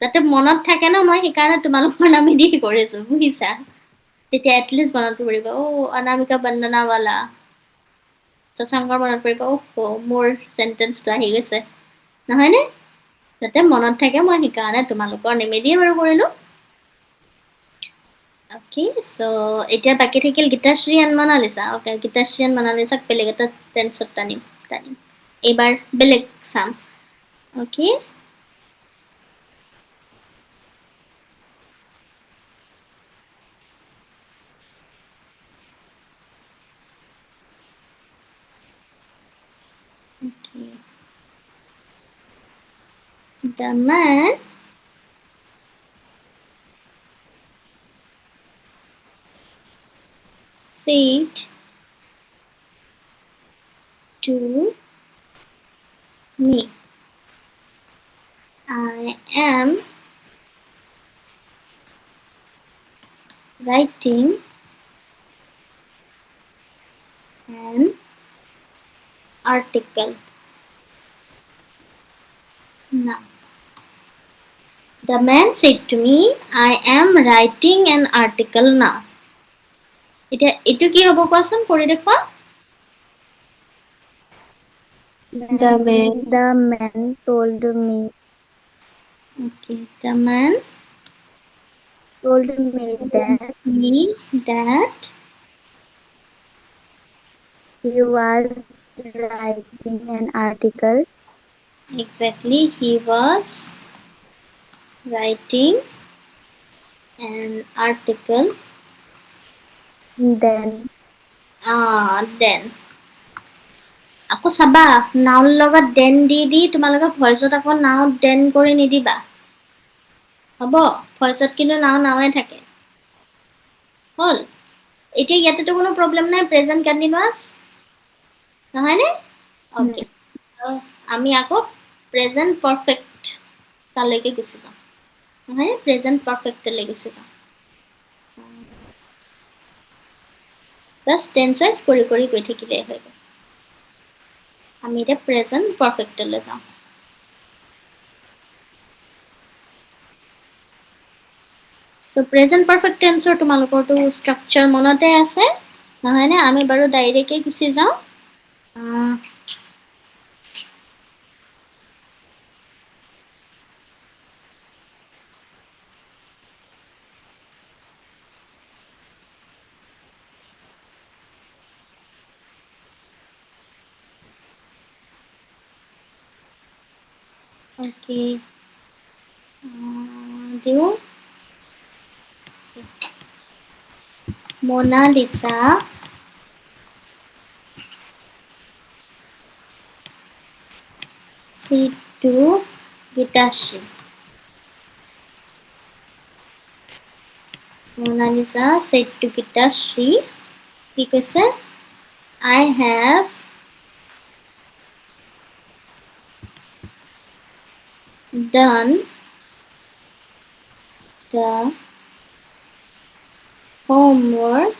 যাতে মনত থাকে ন মই সেইকাৰণে তোমালোকৰ নামে দি কৰিছো বুজিছা তেতিয়া এটলিষ্ট মনত পৰিব অনামিকা বন্দনাৱালা শশাংকৰ মনত পৰিব মোৰ সেন্টেন্সটো আহি গৈছে নহয়নে যাতে মনত থাকে মই সেইকাৰণে তোমালোকৰ নেমে দিয়ে বাৰু কৰিলো Okay, so এতিয়া বাকি থাকিল Gitashree and Monalisa okay Gitashree and মনালিসাক বেলেগ এটা টেন্সত টানিম এবাৰ বেলেগ চাম okay okay the man said to me I am writing an article Now, the man said to me, I am writing an article now. এতিয়া এইটো কি হ'ব কোৱাচোন কৰি দেখুৱা The man The man told me okay the man told me that me that he was writing an article. exactly he was writing an article Then then আকৌ চাবা নাউৰ লগত দেন দি তোমালোকে ভইচত আকৌ নাও দেন কৰি নিদিবা হ'ব ভইচত কিন্তু নাওৱে থাকে হ'ল এতিয়া ইয়াতেতো কোনো প্ৰব্লেম নাই প্ৰেজেন্ট কন্টিনিউয়াছ নহয়নে ওকে আমি আকৌ প্ৰেজেন্ট পাৰফেক্ট তালৈকে গুচি যাম নহয় প্ৰেজেন্ট পাৰফেক্টলৈ গুচি যাম বাছ টেন্স ৱাইজ কৰি গৈ থাকিলে হৈ গ'ল আমি এতিয়া প্ৰেজেন্ট পাৰফেক্টলৈ যাওঁ So present perfect tense তোমালোকৰটো structure মনতে আছে নহয়নে আমি বাৰু ডাইৰেক্টলি গুচি যাওঁ okay দিওঁ Mona Lisa said to Gitashi Mona Lisa said to Gitashi কি কৈছে I have done the homework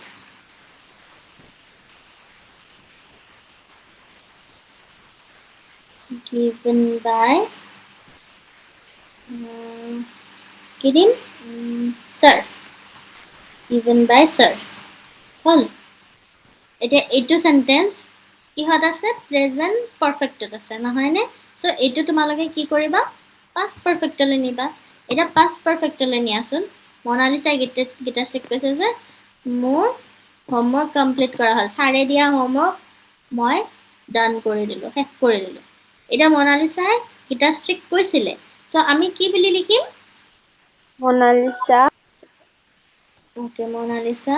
given by Kirin sir given by sir হ'ল এতিয়া এইটো সেন্টেন্স কিহত আছে প্ৰেজেন্ট পাৰফেক্টত আছে নহয়নে সো এইটো তোমালোকে কি কৰিবা পাষ্ট পাৰফেক্টলৈ নিবা এটা পাষ্ট পাৰফেক্টলৈ নিয়াচোন মনালিসা গীতাশ্ৰীক কৈছে যে মোৰ হোমৱৰ্ক কমপ্লিট কৰা হ'ল ছাৰে দিয়া হোমৱৰ্ক মই ডান কৰি দিলোঁ শেষ কৰি দিলোঁ এটা মনালিসাই গীতাশ্ৰীক কৈছিলে সো আমি কি বুলি লিখিম Mona Lisa okay Mona Lisa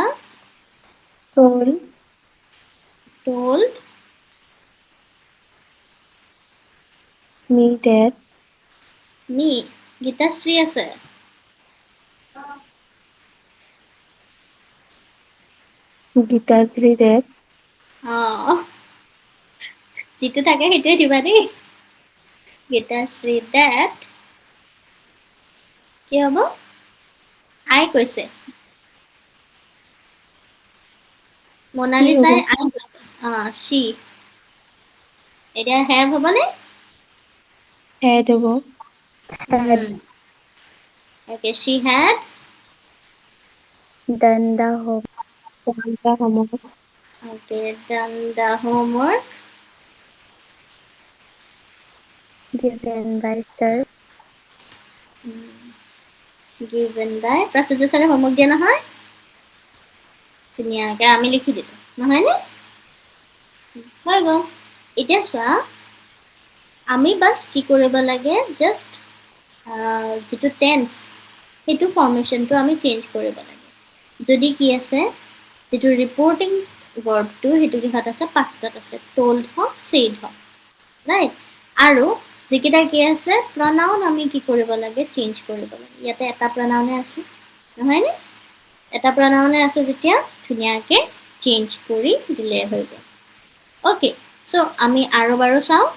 told told me that me Gitashri আছে Gitasri that যিটো থাকে সেইটোৱে দিবা দেই গীতাশ্ৰী that কি হ'ব আই কৈছে মনালিসাই আই কৈছে she এতিয়া have হ'বনে had hobo Had okay she had done the homework okay done the homework given by sir. given by Prachurya ছাৰে হোমৱৰ্ক দিয়া নহয় ধুনীয়াকে আমি লিখি দিলো নহয়নে হৈ গ'ল এতিয়া চোৱা আমি বাছ কি কৰিব লাগে জাষ্ট যিটো টেন্স সেইটো ফৰ্মেশ্যনটো আমি চেঞ্জ কৰিব লাগে যদি কি আছে যিটো ৰিপৰ্টিং ভাৰ্বটো সেইটো কিহত আছে পাষ্টত আছে told হওক said হওক ৰাইট আৰু যিকেইটা কি আছে প্ৰনাউন আমি কি কৰিব লাগে চেঞ্জ কৰিব লাগে ইয়াতে এটা প্ৰনাউনে আছে নহয়নে এটা প্ৰনাউনে আছে যেতিয়া ধুনীয়াকে চেঞ্জ কৰি দিলে হৈ গ'ল ওকে সো আমি আৰু বাৰু চাওঁ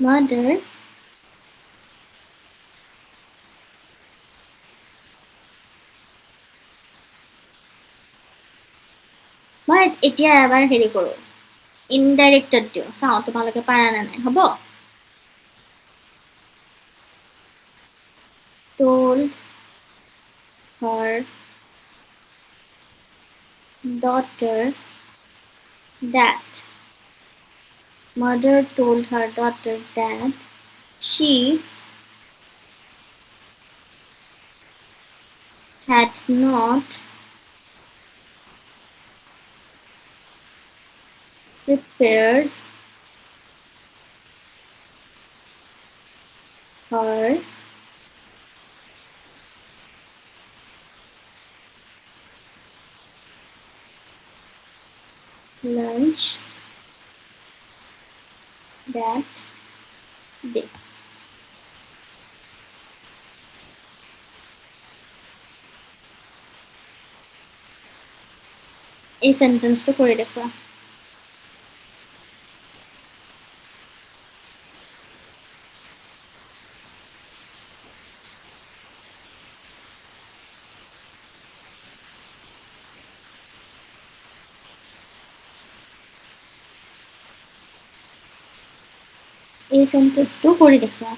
mother মই এতিয়া এবাৰ হেৰি কৰোঁ ইনডাইৰেক্টত দিওঁ চাওঁ তোমালোকে পাৰা নে নাই হ'ব told her daughter that mother told her daughter that she had not prepared her lunch that day. এই সেন্টেন্সটো কৰি দেখুৱা এই সেন্টেন্সটো কৰি দেখুৱা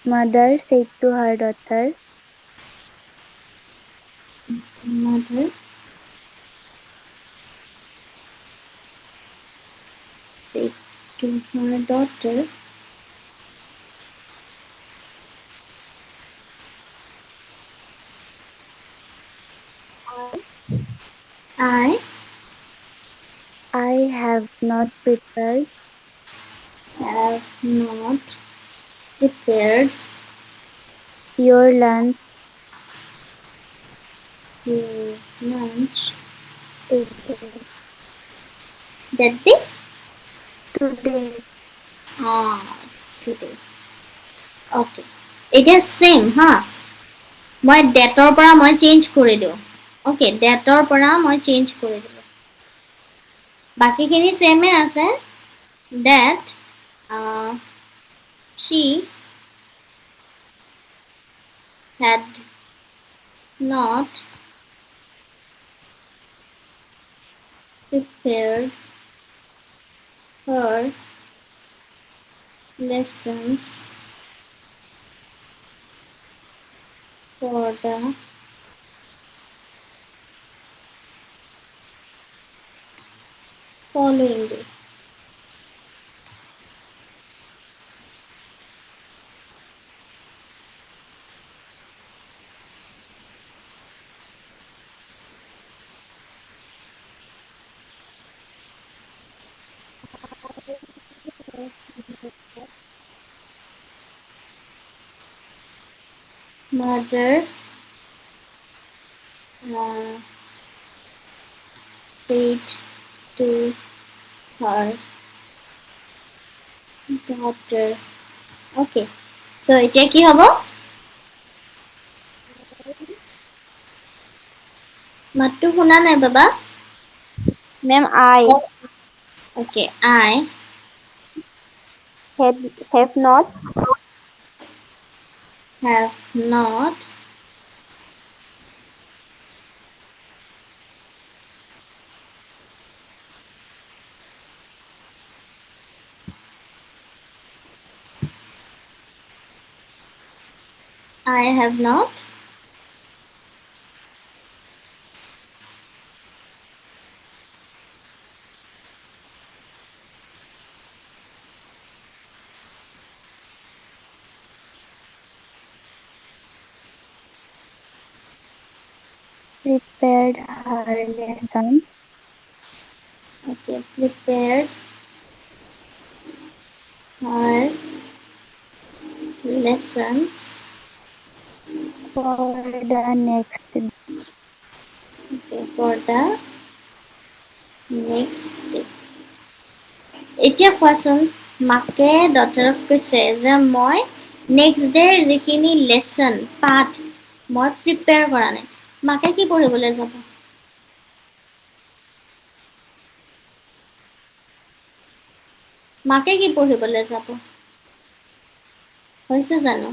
Mother said to her daughter, mother said to her daughter I I have not prepared have not prepared your lunch your lunch today. that day Today. today okay এতিয়া same হা মই ডেটৰ পৰা মই চেঞ্জ কৰি দিওঁ ওকে ডেটৰ পৰা মই চেঞ্জ কৰি দিওঁ বাকিখিনি সেমে আছে that she had not prepared her lessons for the following day. Mother said to her daughter. Okay. So এতিয়া কি হ'ব? মাতটো শুনা নাই বাবা? Ma'am, I Okay, I have not have not I have not Prepared her lesson okay prepared her lessons for the next day. okay for the next day. এতিয়া কোৱাচোন মাকে ডটাৰক কৈছে যে মই নেক্সট ডেৰ যিখিনি লেচন পাঠ মই প্ৰিপেয়াৰ কৰা নাই মাকে কি পঢ়িবলৈ যাব মাকে কি পঢ়িবলৈ যাব হৈছে জানো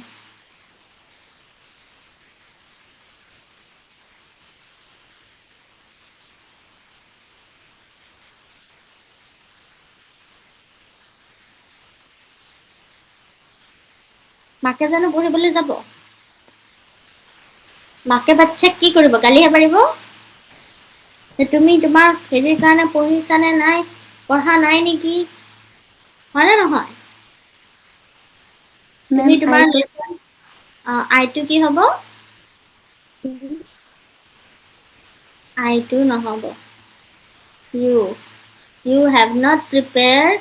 মাকে জানো পঢ়িবলৈ যাব মাকে বাচ্চাক কি কৰিব গালিহে পাৰিব যে তুমি তোমাৰ হেৰিৰ কাৰণে পঢ়িছানে নাই পঢ়া নাই নেকি হয়নে নহয় তুমি Ma'am, তোমাৰ I to লেচন আইটো কি হ'ব আইটো নহ'ব you have not prepared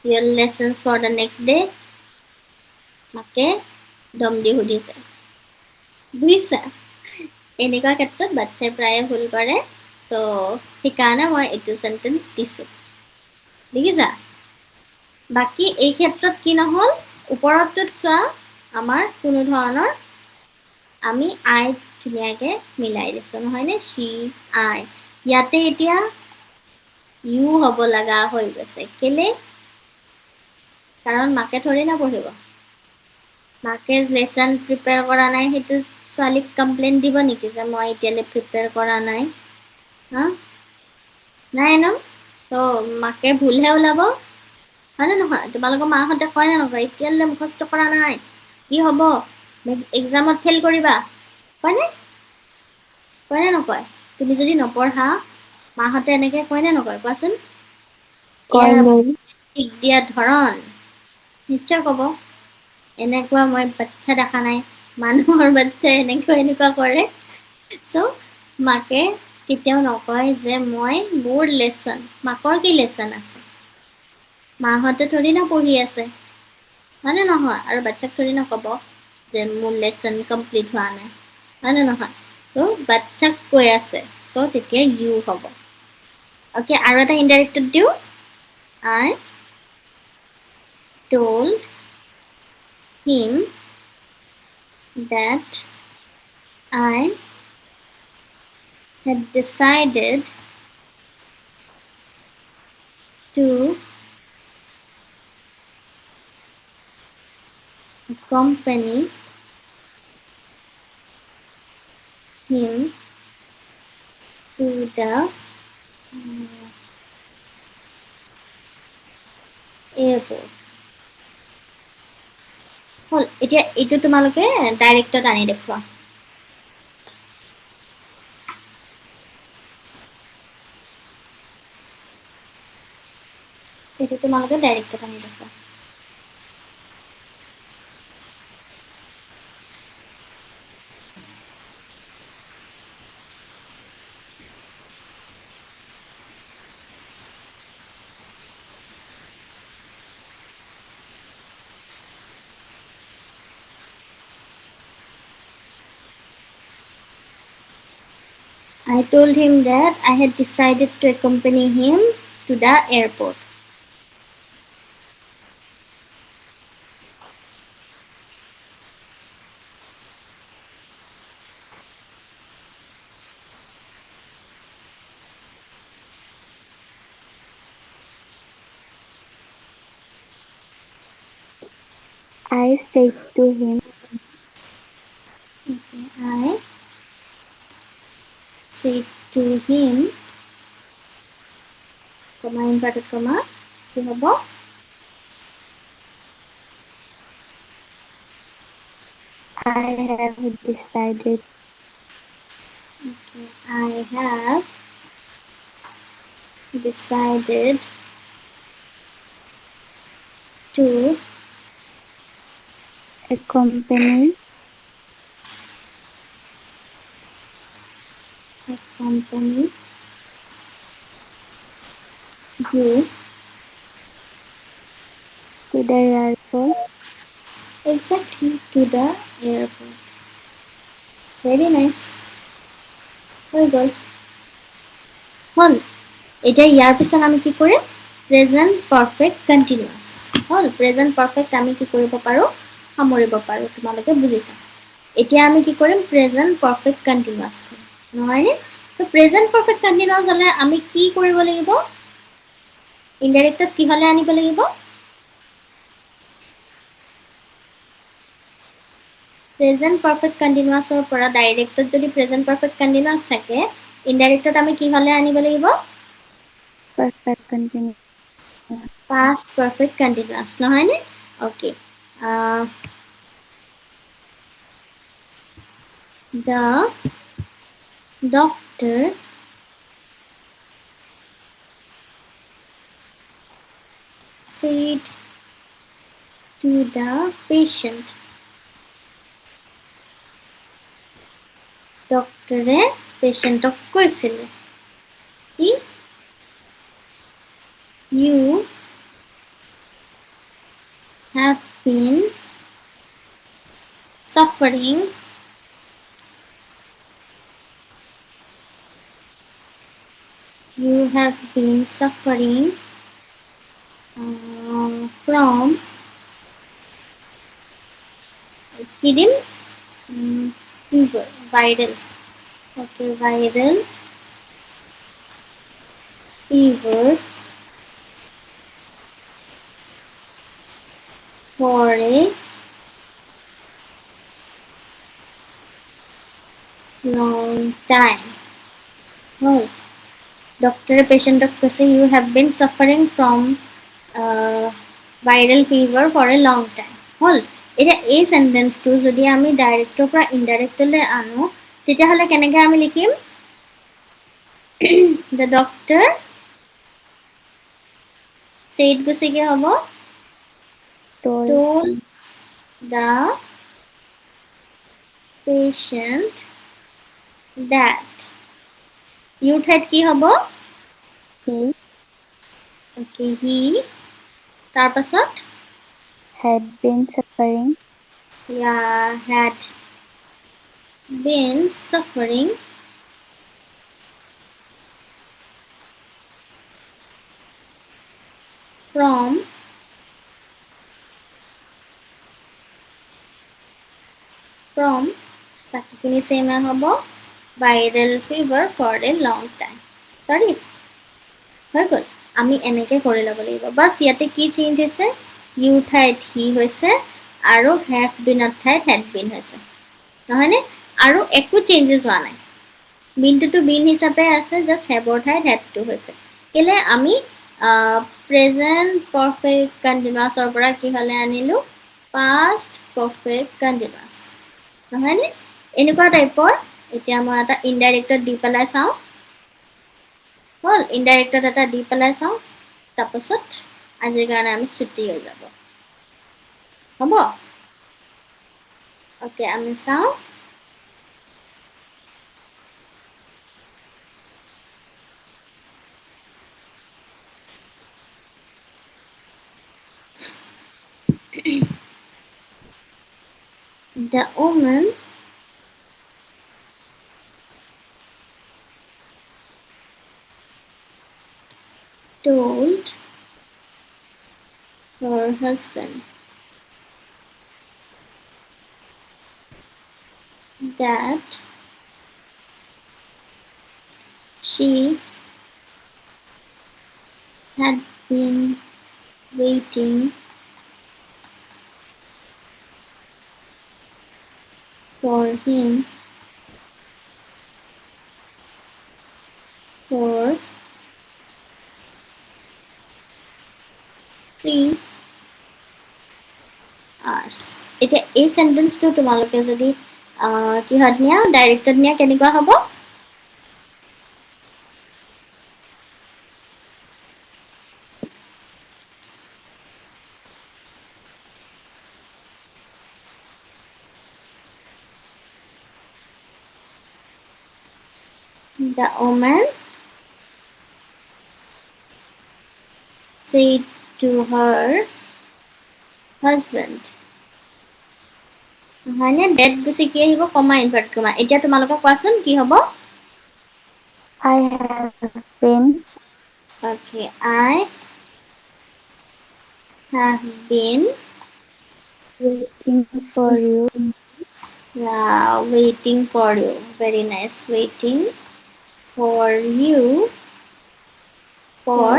your lessons for the next day মাকে দম দি সুধিছে বুজিছা এনেকুৱা ক্ষেত্ৰত বাচ্চাই প্ৰায়ে ভুল কৰে চ' সেইকাৰণে মই এইটো চেণ্টেন্স দিছোঁ দেখিছা বাকী এই ক্ষেত্ৰত কি নহ'ল ওপৰতটোত চোৱা আমাৰ কোনো ধৰণৰ আমি আই ধুনীয়াকৈ মিলাই দিছোঁ নহয়নে she আই ইয়াতে এতিয়া ইউ হ'ব লগা হৈ গৈছে কেলে কাৰণ মাকে থৰি না পঢ়িব মাকে লেচন প্ৰিপেয়াৰ কৰা নাই সেইটো ছোৱালীক কমপ্লেইন দিব নেকি যে মই এতিয়ালৈ প্ৰিপেয়াৰ কৰা নাই হা নাই ন ত' মাকে ভুলহে ওলাব হয়নে নহয় তোমালোকৰ মাহঁতে কয় নে নকয় এতিয়ালৈ মুখস্থ কৰা নাই কি হ'ব এক্সামত ফেইল কৰিবা কয়নে নকয় তুমি যদি নপঢ়া মাহঁতে এনেকৈ কয় নে নকয় কোৱাচোন call এয়া ma'am. ঠিক দিয়া ধৰণ নিশ্চয় ক'ব এনেকুৱা মই বাচ্চা দেখা নাই মানুহৰ বাচ্চাই এনেকুৱা কৰে চ' মাকে কেতিয়াও নকয় যে মই মোৰ লেচন মাকৰ কি লেচন আছে মাহঁতে থৰি না পঢ়ি আছে হয়নে নহয় আৰু বাচ্চাক থৰি না ক'ব যে মোৰ লেচন কমপ্লিট হোৱা নাই হয়নে নহয় চ' বাচ্চাক কৈ আছে চ' তেতিয়া ইউ হ'ব অ'কে আৰু এটা ইনডাইৰেক্টত দিওঁ I told him that I had decided to accompany him to the airport হ'ল এতিয়া এইটো তোমালোকে ডাইৰেক্টত আনি দেখুৱা এইটো তোমালোকে ডাইৰেক্টত আনি দেখুৱা I told him that I had decided to accompany him to the airport. I said to him, Okay, I said to him, comma inverted comma, কি হ'ব? I have decided Okay, I have decided to accompany accompany you to the airport. exactly to the airport. Very nice. হৈ গ'ল হ'ল এতিয়া ইয়াৰ পিছত আমি কি কৰিম প্ৰেজেণ্ট পাৰফেক্ট কণ্টিনিউৱাছ হ'ল প্ৰেজেণ্ট পাৰফেক্ট আমি কি কৰিব পাৰোঁ সামৰিব পাৰোঁ তোমালোকে বুজিছা এতিয়া আমি কি কৰিম প্ৰেজেণ্ট পাৰফেক্ট কণ্টিনিউৱাছ নহয়নে চ' প্ৰেজেণ্ট পাৰফেক্ট কণ্টিনিউৱাছ হ'লে আমি কি কৰিব লাগিব ইনডাইৰেক্টত কি হলে আনিব লাগিব প্ৰেজেন্ট পাৰফেক্ট কন্টিনিউয়াছৰ পৰা ডাইৰেক্টত যদি প্ৰেজেন্ট পাৰফেক্ট কন্টিনিউয়াছ থাকে ইনডাইৰেক্টত আমি কি হলে আনিব লাগিব Perfect continuous. past perfect continuous নহয় নে okay the doctor said to the patient ডক্টৰে পেশেন্টক কৈছিলে কি you have been suffering from kidding fever viral okay viral fever for a long time well doctor patient কৈছে you have been suffering from viral fever for a long time হল এতিয়া এই সেন্টেন্সটো যদি আমি director পৰা ইনডাইৰেক্টলৈ আনো তেতিয়াহলে কেনেকৈ আমি লিখিম the doctor said গুছি কি হ'ব told the patient that you ঠাইত কি হ'ব He okay he তাৰ পাছত had been suffering yeah had been suffering from বাকিখিনি same হ'ব viral fever for a long time sorry হৈ গ'ল আমি এনেকৈ কৰি ল'ব লাগিব বাস ইয়াতে কি চেঞ্জ হৈছে you ঠাইত he হৈছে আৰু have been ঠাইত had been হৈছে নহয়নে আৰু একো চেঞ্জেছ হোৱা নাই বিনটো বিন হিচাপে আছে জাস্ট হেবৰ ঠাইত হেডটো হৈছে কেলে আমি প্ৰেজেন্ট পাৰফেক্ট কন্টিনিউয়াছৰ পৰা কি হলে আনিলো পাষ্ট পাৰফেক্ট কন্টিনিউয়াছ নহয়নে এনেকুৱা টাইপৰ এতিয়া মই এটা ইনডাইৰেক্টত দি পেলাই চাওঁ হল ইনডাইৰেক্টত এটা দি পেলাই চাওঁ তাৰপাছত আজিৰ কাৰণে আমি ছুটি হৈ যাব হ'ব ওকে আমি চাওঁ the woman told her husband that she had been waiting for him for 3 hours এতিয়া এই সেন্টেন্সটো তোমালোকে যদি কিহত নিয়া ডাইৰেক্টত নিয়া কেনেকুৱা হ'ব the woman said to her husband হয়নে ডেট গুছি কি আহিব কমা ইনভাৰ্ট কমা এতিয়া তোমালোকে কোৱাচোন কি হ'ব I have been okay I have been waiting for you waiting for you very nice waiting for you for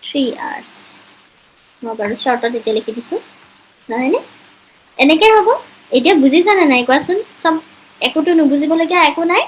3 hours মই বাৰু শৰ্টত এতিয়া লিখি দিছো নহয়নে এনেকৈ হ'ব এতিয়া বুজিছানে নাই কোৱাচোন সব একোটো নুবুজিবলগীয়া একো নাই